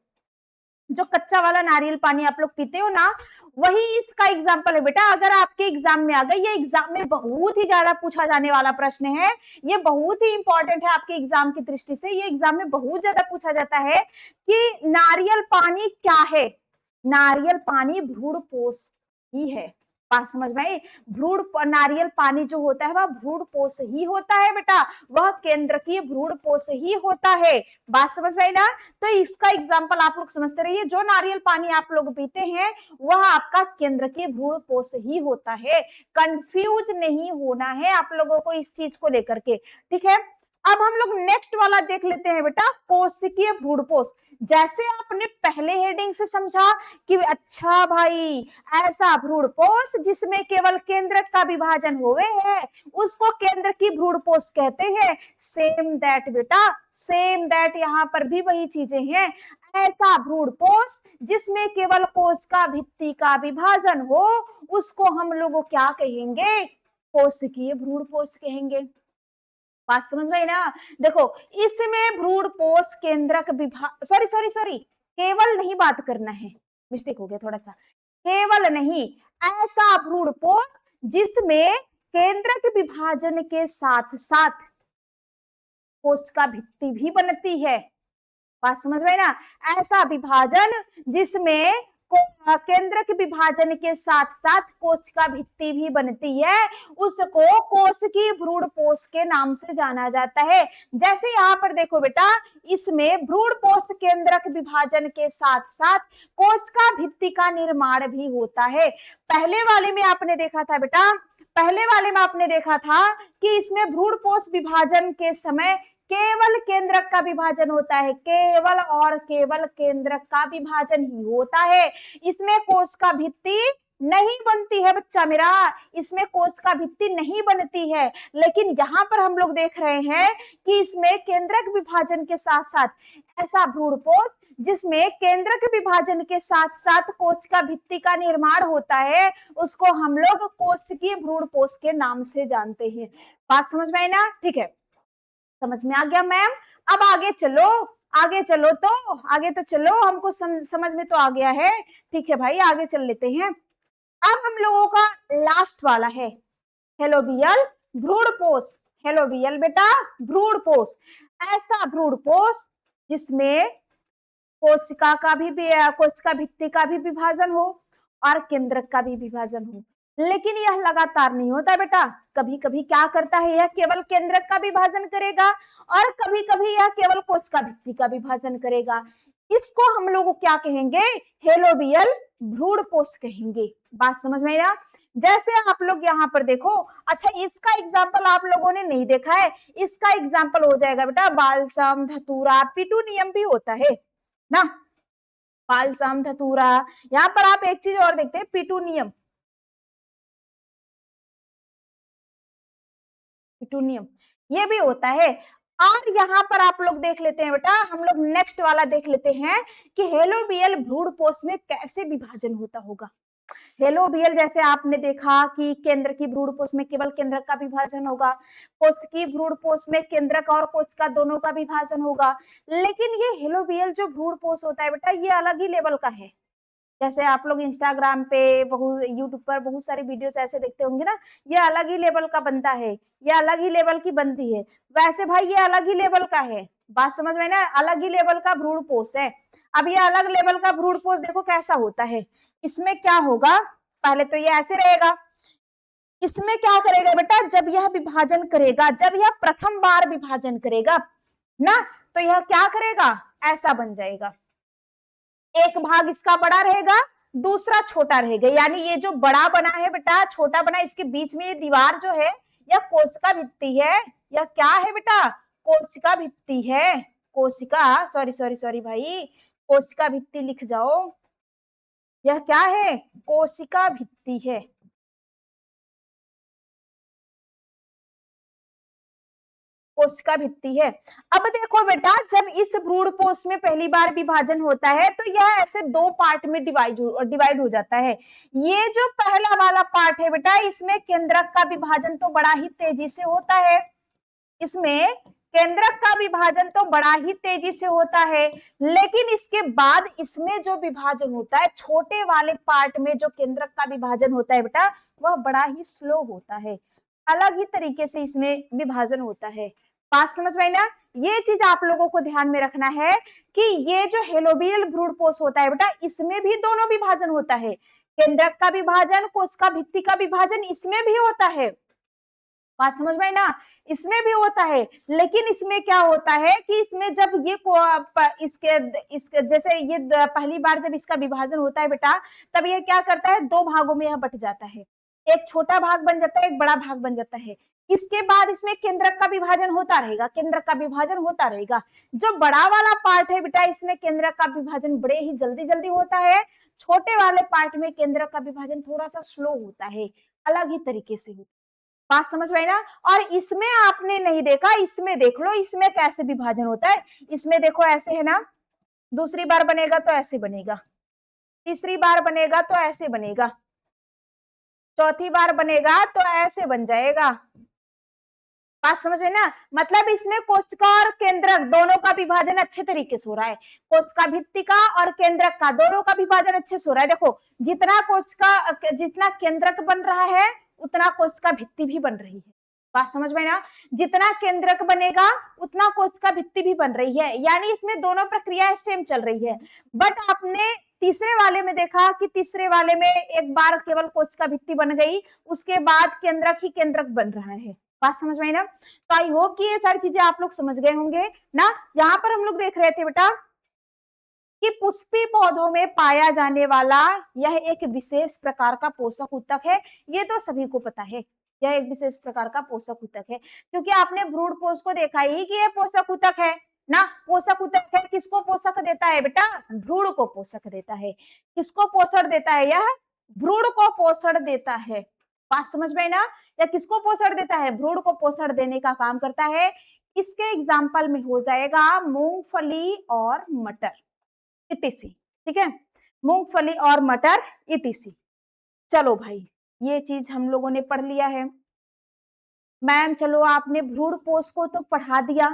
[SPEAKER 1] जो कच्चा वाला नारियल पानी आप लोग पीते हो ना, वही इसका एग्जाम्पल है बेटा। अगर आपके एग्जाम में आ गई, ये एग्जाम में बहुत ही ज्यादा पूछा जाने वाला प्रश्न है, ये बहुत ही इंपॉर्टेंट है आपके एग्जाम की दृष्टि से, ये एग्जाम में बहुत ज्यादा पूछा जाता है कि नारियल पानी क्या है। नारियल पानी भ्रूणपोष ही है, बात समझ में आई। नारियल पानी जो होता है वह भ्रूणपोष ही होता है बेटा, वह केंद्रकीय भ्रूणपोष ही होता है, बात समझ में आई ना। तो इसका एग्जांपल आप लोग समझते रहिए, जो नारियल पानी आप लोग पीते हैं वह आपका केंद्रकीय भ्रूणपोष ही होता है। कंफ्यूज नहीं होना है आप लोगों को इस चीज को लेकर के, ठीक है। अब हम लोग नेक्स्ट वाला देख लेते हैं बेटा, कोशिकीय भ्रूणपोष। जैसे आपने पहले हेडिंग से समझा कि अच्छा भाई ऐसा भ्रूणपोष जिसमें केवल केंद्रक का विभाजन हुए है उसको केंद्र की भ्रूणपोष कहते हैं। सेम दैट बेटा, सेम दैट यहाँ पर भी वही चीजें हैं। ऐसा भ्रूणपोष जिसमें केवल कोश का भित्ति का विभाजन हो उसको हम लोग क्या कहेंगे, कोशिकीय भ्रूणपोष कहेंगे। बात समझ में आई ना। देखो इसमें भ्रूणपोष केंद्रक विभाग, सॉरी सॉरी सॉरी, केवल नहीं बात करना है, मिस्टेक हो गया थोड़ा सा, केवल नहीं, ऐसा भ्रूणपोष जिसमें केंद्रक विभाजन के साथ साथ कोश का भित्ति भी बनती है। बात समझ में ना। ऐसा विभाजन जिसमें केंद्रक विभाजन के साथ साथ कोश का भित्ति भी बनती है उसको कोशिकीय भ्रूणपोष के नाम से जाना जाता है। जैसे यहाँ पर देखो बेटा, इसमें भ्रूणपोष केंद्रक विभाजन के साथ साथ कोश का भित्ति का निर्माण भी होता है। पहले वाले में आपने देखा था बेटा, पहले वाले में आपने देखा था कि इसमें भ्रूणपोष विभाजन के समय केवल केंद्रक का विभाजन होता है, केवल और केवल केंद्रक का विभाजन ही होता है। इसमें कोश का भित्ति नहीं बनती है बच्चा मेरा, इसमें कोश का भित्ति नहीं बनती है। लेकिन यहाँ पर हम लोग देख रहे हैं कि इसमें केंद्रक विभाजन के साथ साथ ऐसा भ्रूणपोष जिसमें केंद्रक विभाजन के साथ साथ कोश का भित्ति का निर्माण होता है उसको हम लोग कोशिकीय भ्रूणपोष के नाम से जानते हैं। बात समझ में आई ना। ठीक है, समझ में आ गया मैम। अब आगे चलो, आगे चलो, तो आगे तो चलो, हमको समझ में तो आ गया है। ठीक है भाई, आगे चल लेते हैं। अब हम लोगों का लास्ट वाला है हेलोबियल भ्रूणपोष। हेलोबियल बेटा भ्रूणपोष, ऐसा भ्रूणपोष जिसमें कोशिका का भी, कोशिका भित्ति का भी विभाजन हो और केंद्रक का भी विभाजन हो। लेकिन यह लगातार नहीं होता बेटा, कभी कभी क्या करता है, यह केवल केंद्रक का विभाजन करेगा और कभी कभी यह केवल कोश का भित्ति का विभाजन करेगा। इसको हम लोग क्या कहेंगे, हेलोबियल भ्रूणपोष कहेंगे। बात समझ में आया। जैसे आप लोग यहाँ पर देखो, अच्छा इसका एग्जाम्पल आप लोगों ने नहीं देखा है, इसका एग्जाम्पल हो जाएगा बेटा बालसम, धतूरा, पिटूनियम भी होता है ना, बालसम, धतूरा। यहाँ पर आप एक चीज और देखते हैं, पिटूनियम, पिटूनियम ये भी होता है। और यहाँ पर आप लोग देख लेते हैं बेटा, हम लोग नेक्स्ट वाला देख लेते हैं कि हेलोबियल भ्रूणपोष में कैसे विभाजन होता होगा। हेलोबियल जैसे आपने देखा कि केंद्र की भ्रूणपोष में केवल केंद्रक का विभाजन होगा, कोशिकीय भ्रूणपोष में केंद्रक और कोशिका दोनों का विभाजन होगा। लेकिन ये हेलोबियल जो भ्रूणपोष होता है बेटा, ये अलग ही लेवल का है। जैसे आप लोग इंस्टाग्राम पे, यूट्यूब पर बहुत सारे वीडियोस ऐसे देखते होंगे ना, ये अलग ही लेवल का बनता है, ये अलग ही लेवल की बनती है। वैसे भाई ये अलग ही लेवल का है। बात समझ में ना, अलग ही लेवल का भ्रूणपोष है। अब ये अलग लेवल का भ्रूणपोष देखो कैसा होता है। इसमें क्या होगा, पहले तो ये ऐसे रहेगा, इसमें क्या करेगा बेटा, जब यह विभाजन करेगा, जब यह प्रथम बार विभाजन करेगा ना, तो यह क्या करेगा, ऐसा बन जाएगा। एक भाग इसका बड़ा रहेगा, दूसरा छोटा रहेगा। यानी ये जो बड़ा बना है बेटा, छोटा बना, इसके बीच में ये दीवार जो है यह कोशिका भित्ति है। यह क्या है बेटा, कोशिका भित्ति है। कोशिका, सॉरी सॉरी सॉरी भाई, कोशिका भित्ति लिख जाओ। यह क्या है, कोशिका भित्ति है। कोशिका भित्ति है। अब देखो बेटा, जब इस भ्रूणपोष में पहली बार विभाजन होता है तो यह ऐसे दो पार्ट में डिवाइड हो जाता है। ये जो पहला वाला पार्ट है बेटा, इसमें केंद्रक का विभाजन तो बड़ा ही तेजी से होता है, इसमें केंद्रक का विभाजन तो बड़ा ही तेजी से होता है। लेकिन इसके बाद इसमें जो विभाजन होता है, छोटे वाले पार्ट में जो केंद्रक का विभाजन होता है बेटा, वह बड़ा ही स्लो होता है, अलग ही तरीके से इसमें विभाजन होता है। बात समझ में आई ना। ये चीज आप लोगों को ध्यान में रखना है कि ये जो हेलोबियल भ्रूणपोष होता है बेटा, इसमें भी दोनों विभाजन होता है, केंद्रक का विभाजन, कोशिका भित्ति का विभाजन इसमें भी होता है। बात समझ में आई ना, इसमें भी होता है। लेकिन इसमें क्या होता है कि इसमें जब ये इसके जैसे ये पहली बार जब इसका विभाजन होता है बेटा, तब ये क्या करता है, दो भागों में यह बट जाता है। एक छोटा भाग बन जाता है, एक बड़ा भाग बन जाता है। इसके बाद इसमें केंद्रक का विभाजन होता रहेगा, केंद्रक का विभाजन होता रहेगा। जो बड़ा वाला पार्ट है बेटा, इसमें केंद्रक का विभाजन बड़े ही जल्दी जल्दी होता है। छोटे वाले पार्ट में केंद्रक का विभाजन थोड़ा सा स्लो होता है, अलग ही तरीके से होता है। बात समझ में आई ना। और इसमें आपने नहीं देखा, इसमें देख लो इसमें कैसे विभाजन होता है। इसमें देखो ऐसे है ना, दूसरी बार बनेगा तो ऐसे बनेगा, तीसरी बार बनेगा तो ऐसे बनेगा, चौथी बार बनेगा तो ऐसे बन जाएगा। बात समझ में ना। मतलब इसमें कोशिका और केंद्रक दोनों का विभाजन अच्छे तरीके से हो रहा है। कोशिका भित्तिका और केंद्रक का दोनों का विभाजन अच्छे से हो रहा है। देखो जितना कोशिका, जितना केंद्रक बन रहा है उतना कोशिका भित्ति भी बन रही है। बात समझ में ना। जितना केंद्रक बनेगा उतना कोशिका भित्ति भी बन रही है, यानी इसमें दोनों प्रक्रियाएं सेम चल रही है। बट आपने तीसरे वाले में देखा कि तीसरे वाले में एक बार केवल कोशिका भित्ति बन गई, उसके बाद केंद्रक ही केंद्रक बन रहा है। बात समझ में आई ना। तो आई होप कि ये सारी चीजें आप लोग समझ गए होंगे ना। यहाँ पर हम लोग देख रहे थे बेटा कि पुष्पी पौधों में पाया जाने वाला यह एक विशेष प्रकार का पोषक ऊतक है। ये तो सभी को पता है, यह एक विशेष प्रकार का पोषक ऊतक है, क्योंकि आपने भ्रूण पोष को देखा ही कि यह पोषक ऊतक है ना। पोषक ऊतक है, किसको पोषक देता है बेटा? भ्रूण को पोषक देता है। किसको पोषण देता है? यह भ्रूण को पोषण देता है। बात समझ में ना। या किसको पोषण देता है? भ्रूण को पोषण देने का काम करता है। इसके एग्जाम्पल में हो जाएगा मूंगफली और मटर, ईटीसी। ठीक है, मूंगफली और मटर ईटीसी। चलो भाई, ये चीज हम लोगों ने पढ़ लिया है। मैम चलो आपने भ्रूण पोष को तो पढ़ा दिया,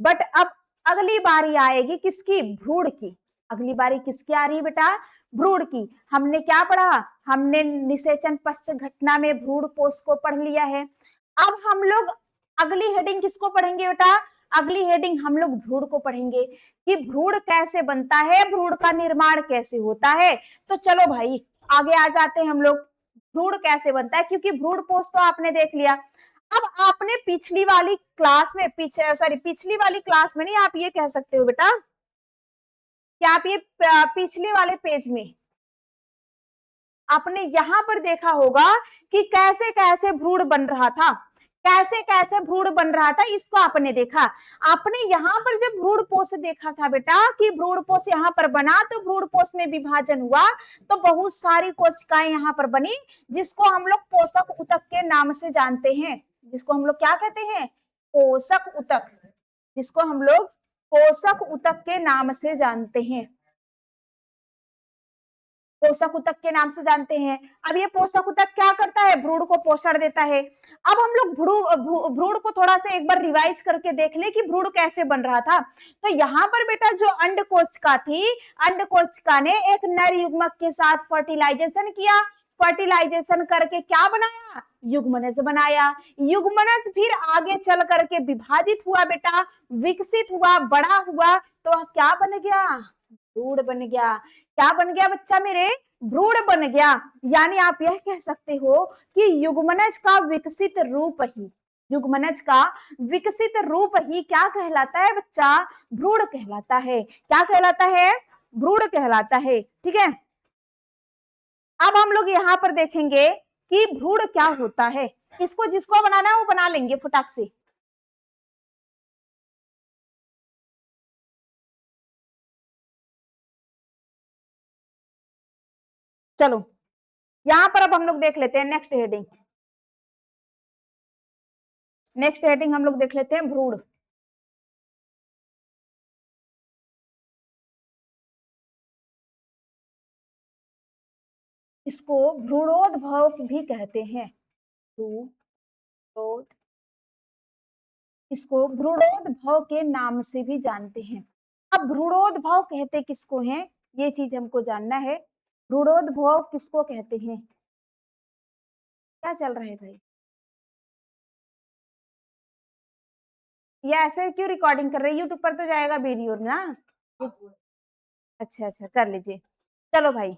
[SPEAKER 1] बट अब अगली बारी आएगी किसकी? भ्रूण की। अगली बारी किसकी आ रही है बेटा? भ्रूण की। हमने क्या पढ़ा? हमने निषेचन पश्च घटना में भ्रूण पोष को पढ़ लिया है। अब हम लोग अगली हेडिंग किसको पढ़ेंगे बेटा? अगली हेडिंग हम लोग भ्रूण को पढ़ेंगे कि भ्रूण कैसे बनता है, भ्रूण का निर्माण कैसे होता है। तो चलो भाई आगे आ जाते हैं हम लोग। भ्रूण कैसे बनता है, क्योंकि भ्रूण पोष तो आपने देख लिया। अब आपने पिछली वाली क्लास में, पिछली वाली क्लास में नहीं, आप ये कह सकते हो बेटा कि आप ये पिछले वाले पेज में आपने यहां पर देखा होगा कि कैसे कैसे भ्रूण बन रहा था, कैसे कैसे भ्रूण बन रहा था, इसको आपने देखा। आपने यहाँ पर जब भ्रूण पोष देखा था बेटा कि भ्रूण पोष यहाँ पर बना, तो भ्रूण पोष में विभाजन हुआ तो बहुत सारी कोशिकाएं यहाँ पर बनी, जिसको हम लोग पोषक ऊतक के नाम से जानते हैं। जिसको हम लोग क्या कहते हैं? पोषक ऊतक। जिसको हम लोग पोषक ऊतक के नाम से जानते हैं, पोषक ऊतक के नाम से जानते हैं। अब ये पोषक ऊतक क्या करता है? भ्रूण को पोषण देता है। अब हम लोग भ्रूण को थोड़ा सा एक बार रिवाइज करके देख ले कि भ्रूण कैसे बन रहा था। तो यहाँ पर बेटा जो अंड कोशिका थी, अंड कोशिका ने एक नर युग्मक के साथ फर्टिलाइजेशन किया। फर्टिलाइजेशन करके क्या बनाया? युग्मनज बनाया। युग्मनज फिर आगे चल करके विभाजित हुआ बेटा, विकसित हुआ, बड़ा हुआ, तो क्या बन गया? भ्रूण बन गया। क्या बन गया बच्चा मेरे? भ्रूण बन गया। यानी आप यह कह सकते हो कि युग्मनज का विकसित रूप ही, युग्मनज का विकसित रूप ही क्या कहलाता है बच्चा? भ्रूण कहलाता है। क्या कहलाता है? भ्रूण कहलाता है। ठीक है, अब हम लोग यहाँ पर देखेंगे कि भ्रूण क्या होता है। इसको जिसको बनाना है वो बना लेंगे फटाक से। चलो यहां पर अब हम लोग देख लेते हैं नेक्स्ट हेडिंग। नेक्स्ट हेडिंग हम लोग देख लेते हैं भ्रूण। इसको भ्रूणोद्भव भी कहते हैं। भ्रूणोद इसको भ्रूणोद्भव के नाम से भी जानते हैं। अब भ्रूणोद्भव कहते किसको हैं, ये चीज हमको जानना है। भ्रूणोद्भव किसको कहते हैं? क्या चल रहा है भाई? ये ऐसे क्यों रिकॉर्डिंग कर रहे हैं? यूट्यूब पर तो जाएगा वीडियो ना। अच्छा अच्छा, कर लीजिए। चलो भाई,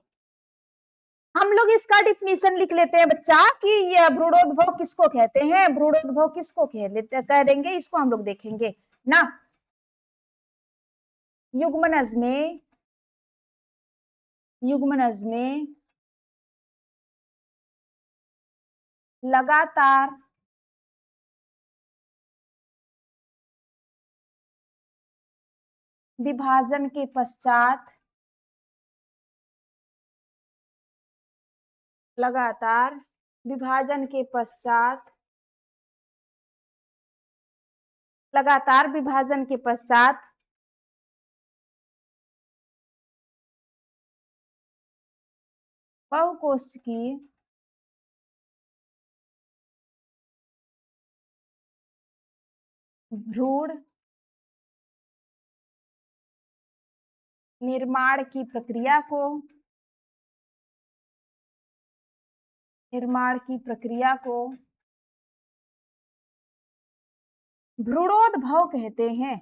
[SPEAKER 1] हम लोग इसका डिफिनीशन लिख लेते हैं बच्चा कि ये भ्रूणोद्भव किसको कहते हैं। भ्रूणोद्भव किसको कह देंगे, इसको हम लोग देखेंगे ना। युग्मनज में, युग्मनज में लगातार विभाजन के पश्चात लगातार विभाजन के पश्चात लगातार विभाजन के पश्चात बहुकोशिकीय भ्रूण निर्माण की प्रक्रिया को भ्रूणोद्भव कहते हैं।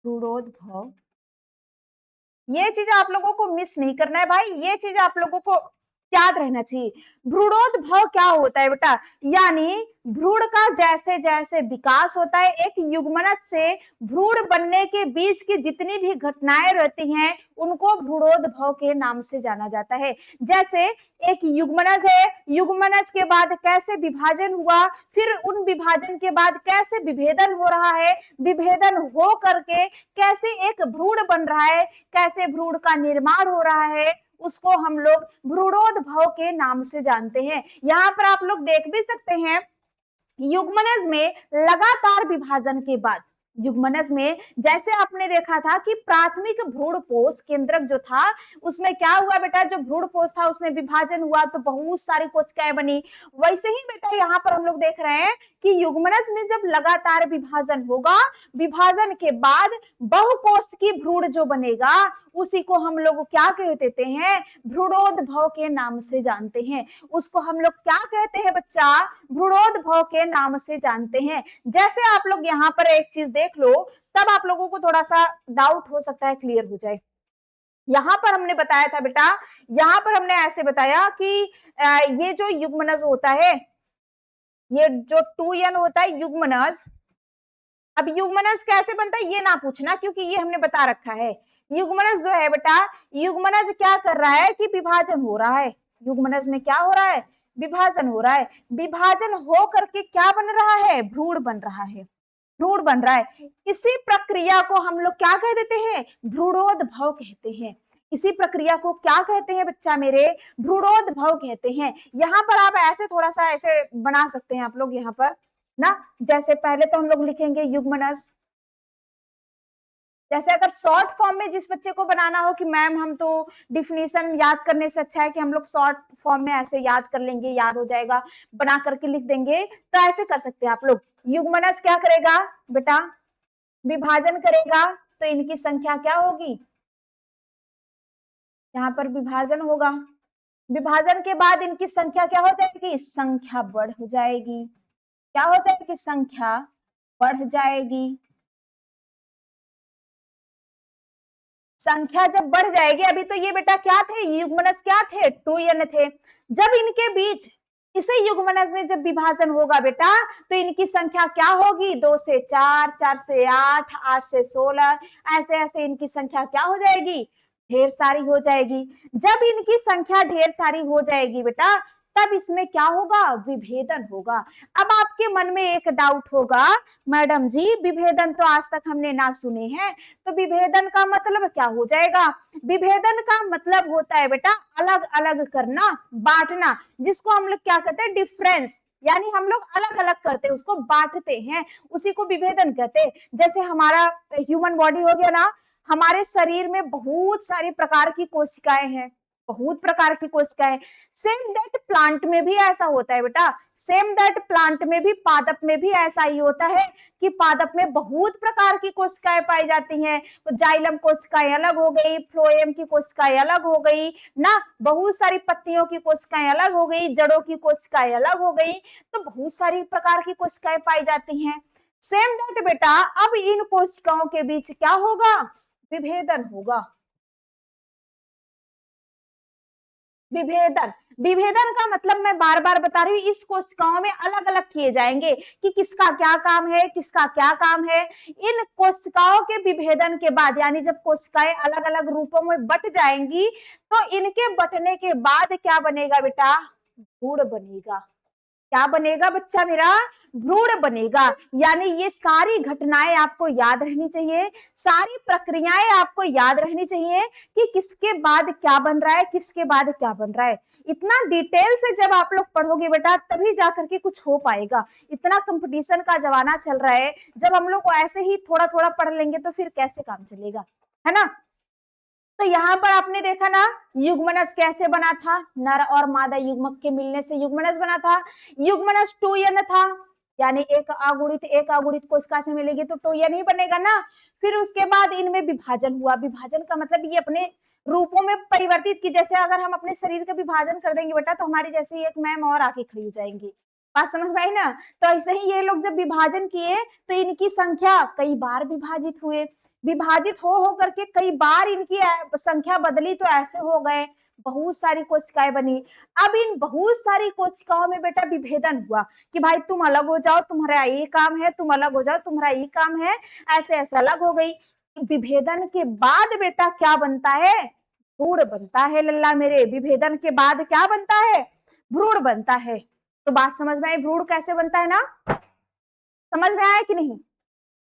[SPEAKER 1] भ्रूणोद्भव, ये चीज आप लोगों को मिस नहीं करना है भाई, ये चीज आप लोगों को याद रहना चाहिए। भ्रूणोद्भव क्या होता है बेटा, यानी भ्रूण का जैसे जैसे विकास होता है, एक युग्मनज से भ्रूण बनने के बीच की जितनी भी घटनाएं रहती हैं उनको भ्रूणोद्भव के नाम से जाना जाता है। जैसे एक युग्मनज है, युग्मनज के बाद कैसे विभाजन हुआ, फिर उन विभाजन के बाद कैसे विभेदन हो रहा है, विभेदन हो करके कैसे एक भ्रूण बन रहा है, कैसे भ्रूण का निर्माण हो रहा है, उसको हम लोग भ्रूणोद्भव के नाम से जानते हैं। यहाँ पर आप लोग देख भी सकते हैं, युग्मनज में लगातार विभाजन के बाद, युग्मनज में जैसे आपने देखा था कि प्राथमिक भ्रूणपोष केंद्रक जो था उसमें क्या हुआ बेटा, जो भ्रूणपोष था उसमें विभाजन हुआ तो बहुत सारी कोशिकाएं बनी। वैसे ही बेटा यहाँ पर हम लोग देख रहे हैं कि युग्मनज में जब लगातार विभाजन होगा, विभाजन के बाद बहुकोशिकीय भ्रूण जो बनेगा उसी को हम लोग क्या कह देते हैं, भ्रूणोद्भव के नाम से जानते हैं। उसको हम लोग क्या कहते हैं बच्चा, भ्रूणोद्भव के नाम से जानते हैं। जैसे आप लोग यहाँ पर एक चीज देख लो, तब आप लोगों को थोड़ा सा डाउट हो सकता है क्लियर हो जाए। यहाँ पर हमने बताया था बेटा, यहाँ पर हमने ऐसे बताया कि ये जो युग्मनज होता है, ये जो 2n होता है युग्मनज, अब युग्मनज कैसे बनता है ये ना पूछना क्योंकि ये हमने बता रखा है। युग्मनज जो है बेटा, युग्मनज क्या कर रहा है कि विभाजन हो रहा है, युग्मनज में क्या हो रहा है, विभाजन हो रहा है। विभाजन हो करके क्या बन रहा है, भ्रूण बन रहा है, भ्रूण बन रहा है। इसी प्रक्रिया को हम लोग क्या कह देते हैं, भ्रूणोद्भव कहते हैं। इसी प्रक्रिया को क्या कहते हैं बच्चा मेरे, भ्रूणोद्भव कहते हैं। यहाँ पर आप ऐसे थोड़ा सा ऐसे बना सकते हैं आप लोग यहाँ पर ना, जैसे पहले तो हम लोग लिखेंगे युग्मनज, जैसे अगर शॉर्ट फॉर्म में जिस बच्चे को बनाना हो कि मैम हम तो डिफिनीशन याद करने से अच्छा है कि हम लोग शॉर्ट फॉर्म में ऐसे याद कर लेंगे, याद हो जाएगा, बना करके लिख देंगे, तो ऐसे कर सकते हैं आप लोग। युग्मनज क्या करेगा बेटा, विभाजन करेगा तो इनकी संख्या क्या होगी, यहाँ पर विभाजन होगा, विभाजन के बाद इनकी संख्या क्या हो जाएगी, संख्या बढ़ हो जाएगी, क्या हो जाएगी, संख्या बढ़ जाएगी। संख्या जब बढ़ जाएगी, अभी तो ये बेटा क्या थे, युग्मनज क्या थे, 2n थे, जब इनके बीच इसे युग्मनज में जब विभाजन होगा बेटा तो इनकी संख्या क्या होगी, 2 से 4, 4 से 8, 8 से 16, ऐसे ऐसे इनकी संख्या क्या हो जाएगी, ढेर सारी हो जाएगी। जब इनकी संख्या ढेर सारी हो जाएगी बेटा तब इसमें क्या होगा, विभेदन होगा। अब आपके मन में एक डाउट होगा, मैडम जी विभेदन तो आज तक हमने ना सुने हैं, तो विभेदन का मतलब क्या हो जाएगा, विभेदन का मतलब होता है बेटा अलग अलग करना, बांटना, जिसको हम लोग क्या कहते हैं, डिफरेंस, यानी हम लोग अलग अलग करते हैं, उसको बांटते हैं, उसी को विभेदन कहते हैं। जैसे हमारा ह्यूमन बॉडी हो गया ना, हमारे शरीर में बहुत सारी प्रकार की कोशिकाएं हैं, बहुत प्रकार की कोशिकाएं। सेम दैट प्लांट में भी ऐसा होता है बेटा, सेम दैट प्लांट में भी, पादप में भी ऐसा ही होता है कि पादप में बहुत प्रकार की कोशिकाएं पाई जाती हैं। तो जाइलम कोशिकाएं अलग हो गई, फ्लोएम की कोशिकाएं अलग हो गई ना, बहुत सारी पत्तियों की कोशिकाएं अलग हो गई, जड़ों की कोशिकाएं अलग हो गई, तो बहुत सारी प्रकार की कोशिकाएं पाई जाती हैं। सेम दैट बेटा अब इन कोशिकाओं के बीच क्या होगा, विभेदन होगा। विभेदन, विभेदन का मतलब मैं बार बार बता रही हूँ, इस कोशिकाओं में अलग अलग किए जाएंगे कि किसका क्या काम है, किसका क्या काम है। इन कोशिकाओं के विभेदन के बाद, यानी जब कोशिकाएं अलग अलग रूपों में बट जाएंगी तो इनके बटने के बाद क्या बनेगा बेटा, भ्रूण बनेगा। क्या बनेगा बच्चा मेरा? भ्रूण बनेगा। यानी ये सारी घटनाएं आपको याद रहनी चाहिए, सारी प्रक्रियाएं आपको याद रहनी चाहिए कि किसके बाद क्या बन रहा है, किसके बाद क्या बन रहा है। इतना डिटेल से जब आप लोग पढ़ोगे बेटा तभी जाकर के कुछ हो पाएगा। इतना कंपटीशन का जमाना चल रहा है, जब हम लोग ऐसे ही थोड़ा थोड़ा पढ़ लेंगे तो फिर कैसे काम चलेगा, है ना। तो यहाँ पर आपने देखा ना युग्मनज कैसे बना था, नर और मादा युग्मक के मिलने से युग्मनज बना था। युग्मनज टूयन था, यानी एक अगुणित कोशिका से मिलेगी तो टूयन ही बनेगा ना। फिर उसके बाद इनमें विभाजन हुआ। विभाजन का मतलब ये अपने रूपों में परिवर्तित की, जैसे अगर हम अपने शरीर का विभाजन कर देंगे बेटा तो हमारी जैसे एक मैम और आके खड़ी हो जाएंगी। बात समझ में आई ना। तो ऐसे ही ये लोग जब विभाजन किए तो इनकी संख्या कई बार विभाजित हुए, विभाजित हो करके कई बार इनकी संख्या बदली तो ऐसे हो गए बहुत सारी कोशिकाएं बनी। अब इन बहुत सारी कोशिकाओं में बेटा विभेदन हुआ कि भाई तुम अलग हो जाओ, तुम्हारा ये काम है, तुम अलग हो जाओ, तुम्हारा ये काम है, ऐसे ऐसे अलग हो गई। विभेदन के बाद बेटा क्या बनता है? भ्रूण बनता है लल्ला मेरे। विभेदन के बाद क्या बनता है? भ्रूण बनता है। तो बात समझ में आई भ्रूण कैसे बनता है ना? समझ में आया कि नहीं?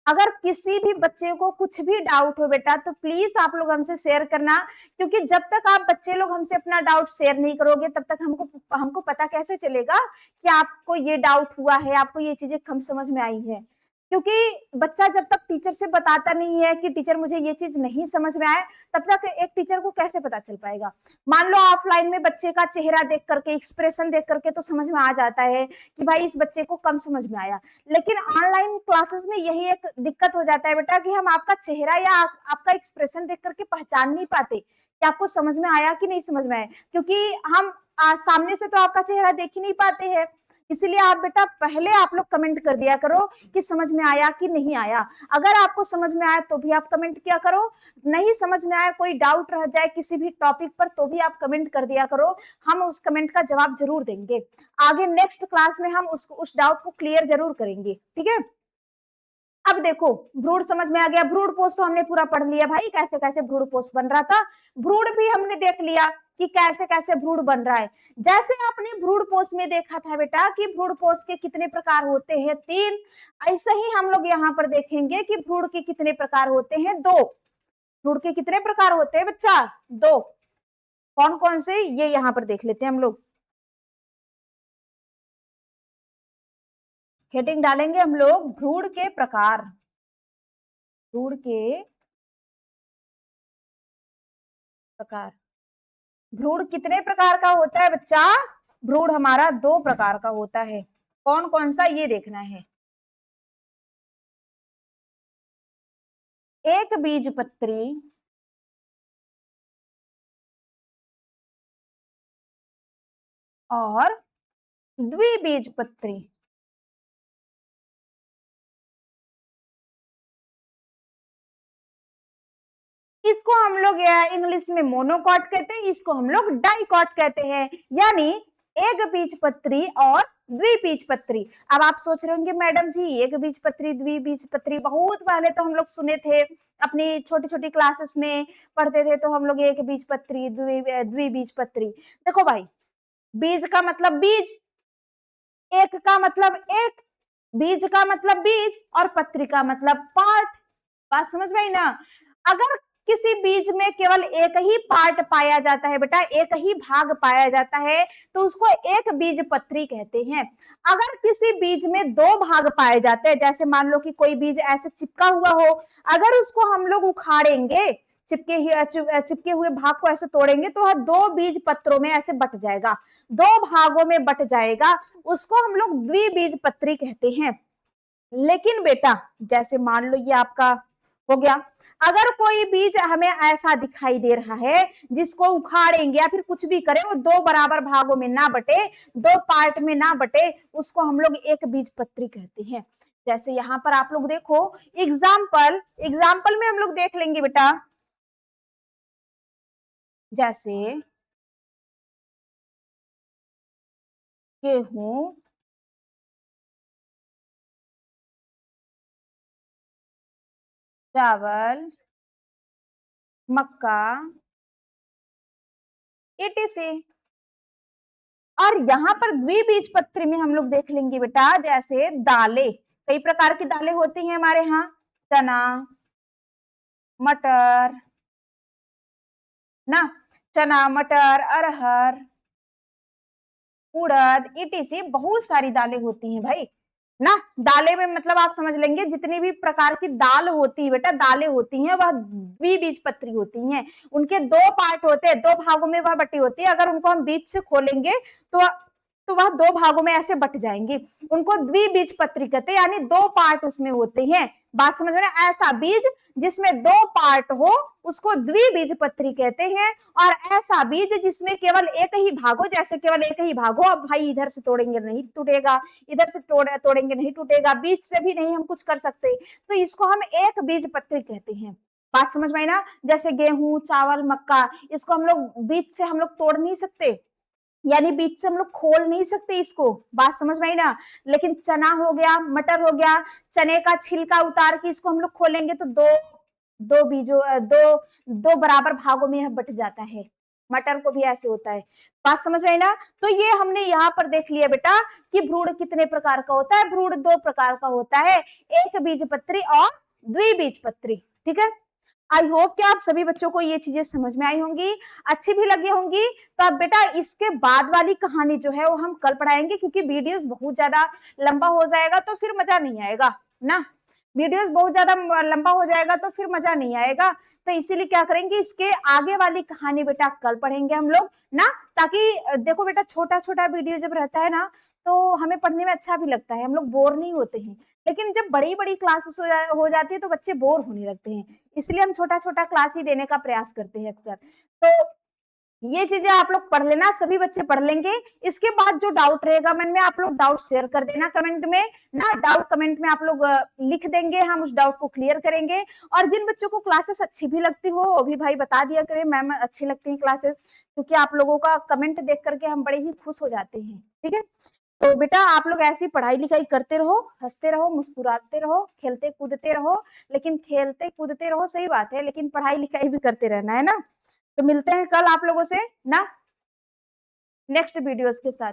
[SPEAKER 1] अगर किसी भी बच्चे को कुछ भी डाउट हो बेटा तो प्लीज आप लोग हमसे शेयर करना, क्योंकि जब तक आप बच्चे लोग हमसे अपना डाउट शेयर नहीं करोगे तब तक हमको हमको पता कैसे चलेगा कि आपको ये डाउट हुआ है, आपको ये चीजें कम समझ में आई है। क्योंकि बच्चा जब तक टीचर से बताता नहीं है कि टीचर मुझे ये चीज नहीं समझ में आए, तब तक एक टीचर को कैसे पता चल पाएगा। मान लो ऑफलाइन में बच्चे का चेहरा देख करके, एक्सप्रेशन देख करके तो समझ में आ जाता है कि भाई इस बच्चे को कम समझ में आया, लेकिन ऑनलाइन क्लासेस में यही एक दिक्कत हो जाता है बेटा कि हम आपका चेहरा या आपका एक्सप्रेशन देख करके पहचान नहीं पाते कि आपको समझ में आया कि नहीं समझ में आया, क्योंकि हम सामने से तो आपका चेहरा देख ही नहीं पाते हैं। इसीलिए आप बेटा पहले आप लोग कमेंट कर दिया करो कि समझ में आया कि नहीं आया। अगर आपको समझ में आया तो भी आप कमेंट किया करो, नहीं समझ में आया, कोई डाउट रह जाए किसी भी टॉपिक पर तो भी आप कमेंट कर दिया करो, हम उस कमेंट का जवाब जरूर देंगे। आगे नेक्स्ट क्लास में हम उस डाउट को क्लियर जरूर करेंगे, ठीक है। अब देखो भ्रूण समझ में आ गया। भ्रूण पोष तो हमने पूरा पढ़ लिया भाई, कैसे कैसे भ्रूण पोष बन रहा था। भ्रूण भी हमने देख लिया कि कैसे कैसे भ्रूण बन रहा है। जैसे आपने भ्रूण पोष में देखा था बेटा कि भ्रूण पोष के कितने प्रकार होते हैं, 3, ऐसे ही हम लोग यहाँ पर देखेंगे कि भ्रूण के कितने प्रकार होते हैं, 2। भ्रूण के कितने प्रकार होते हैं बच्चा? 2। कौन कौन से ये यहाँ पर देख लेते हैं हम लोग। हेडिंग डालेंगे हम लोग भ्रूण के प्रकार। भ्रूण के प्रकार। भ्रूण कितने प्रकार का होता है बच्चा? भ्रूण हमारा 2 प्रकार का होता है। कौन कौन सा ये देखना है। एक बीजपत्री और द्विबीजपत्री। इसको हम लोग इंग्लिश में मोनोकॉट कहते हैं, इसको हम लोग डाइकॉट कहते हैं, यानी एक बीजपत्री और द्विबीजपत्री। अब आप सोच रहे होंगे मैडम जी एक बीजपत्री द्विबीजपत्री बहुत पहले तो हम लोग सुने थे, अपनी छोटी छोटी क्लासेस में पढ़ते थे तो हम लोग एक बीजपत्री द्विबीजपत्री। देखो भाई, बीज का मतलब बीज, एक का मतलब एक, बीज का मतलब बीज और पत्री का मतलब पार्ट। बात समझ में आई ना। अगर किसी बीज में केवल एक ही पार्ट पाया जाता है बेटा, एक ही भाग पाया जाता है तो उसको एक बीज पत्री कहते हैं। अगर किसी बीज में 2 भाग पाए जाते हैं, जैसे मान लो कि कोई बीज ऐसे चिपका हुआ हो, अगर उसको हम लोग उखाड़ेंगे, चिपके हुए भाग को ऐसे तोड़ेंगे तो वह 2 बीज पत्रों में ऐसे बट जाएगा, 2 भागों में बट जाएगा, उसको हम लोग द्विबीज पत्री कहते हैं। लेकिन बेटा जैसे मान लो ये आपका हो गया, अगर कोई बीज हमें ऐसा दिखाई दे रहा है जिसको उखाड़ेंगे या फिर कुछ भी करें वो 2 बराबर भागों में ना बटे, 2 पार्ट में ना बटे, उसको हम लोग एक बीज पत्री कहते हैं। जैसे यहाँ पर आप लोग देखो एग्जाम्पल, एग्जाम्पल में हम लोग देख लेंगे बेटा, जैसे गेहूं, चावल, मक्का, etc। और यहाँ पर द्विबीजपत्री में हम लोग देख लेंगे बेटा, जैसे दालें, कई प्रकार की दालें होती हैं हमारे यहाँ, चना, मटर ना, चना, मटर, अरहर, उड़द, ईटीसी बहुत सारी दालें होती हैं भाई ना। दालें में मतलब आप समझ लेंगे जितनी भी प्रकार की दाल होती है बेटा, दालें होती हैं, वह द्विबीजपत्री होती हैं। उनके दो पार्ट होते हैं, दो भागों में वह बटी होती है। अगर उनको हम बीच से खोलेंगे तो वह दो भागों में ऐसे बट जाएंगी। उनको द्विबीजपत्री कहते हैं, यानी दो पार्ट उसमें होते हैं। बात समझ में? ऐसा बीज जिसमें दो पार्ट हो उसको द्विबीजपत्री कहते हैं, और ऐसा बीज जिसमें केवल एक ही भाग हो, जैसे केवल एक ही भाग हो, अब भाई इधर से तोड़ेंगे नहीं टूटेगा, इधर से तोड़ेंगे नहीं टूटेगा, बीज से भी नहीं हम कुछ कर सकते, तो इसको हम एक बीजपत्री कहते हैं। बात समझ में आई ना? जैसे गेहूं, चावल, मक्का, इसको हम लोग बीज से हम लोग तोड़ नहीं सकते, यानी बीच से हम लोग खोल नहीं सकते इसको। बात समझ में आई ना? लेकिन चना हो गया, मटर हो गया, चने का छिलका उतार के इसको हम लोग खोलेंगे तो दो बराबर भागों में यह बट जाता है। मटर को भी ऐसे होता है। बात समझ में आई ना? तो ये हमने यहाँ पर देख लिया बेटा कि भ्रूण कितने प्रकार का होता है। भ्रूण दो प्रकार का होता है, एक बीजपत्री और द्विबीजपत्री। ठीक है, आई होप कि आप सभी बच्चों को ये चीजें समझ में आई होंगी, अच्छी भी लगी होंगी। तो अब बेटा इसके बाद वाली कहानी जो है वो हम कल पढ़ाएंगे, क्योंकि वीडियोस बहुत ज्यादा लंबा हो जाएगा तो फिर मजा नहीं आएगा ना। वीडियोस बहुत ज्यादा लंबा हो जाएगा तो फिर मजा नहीं आएगा, तो इसीलिए क्या करेंगे, इसके आगे वाली कहानी बेटा कल पढ़ेंगे हम लोग ना। ताकि देखो बेटा, छोटा छोटा वीडियो जब रहता है ना तो हमें पढ़ने में अच्छा भी लगता है, हम लोग बोर नहीं होते हैं। लेकिन जब बड़ी बड़ी क्लासेस हो जाती है तो बच्चे बोर होने लगते हैं, इसलिए हम छोटा छोटा क्लास ही देने का प्रयास करते हैं अक्सर। तो ये चीजें आप लोग पढ़ लेना, सभी बच्चे पढ़ लेंगे। इसके बाद जो डाउट रहेगा मन में, आप लोग डाउट शेयर कर देना कमेंट में ना। डाउट कमेंट में आप लोग लिख देंगे, हम उस डाउट को क्लियर करेंगे। और जिन बच्चों को क्लासेस अच्छी भी लगती हो वो भी भाई बता दिया करें, मैम अच्छी लगती है क्लासेस, क्योंकि आप लोगों का कमेंट देख करके हम बड़े ही खुश हो जाते हैं। ठीक है, तो बेटा आप लोग ऐसी पढ़ाई लिखाई करते रहो, हंसते रहो, मुस्कुराते रहो, खेलते कूदते रहो। लेकिन खेलते कूदते रहो सही बात है, लेकिन पढ़ाई लिखाई भी करते रहना है ना। तो मिलते हैं कल आप लोगों से ना नेक्स्ट वीडियोस के साथ।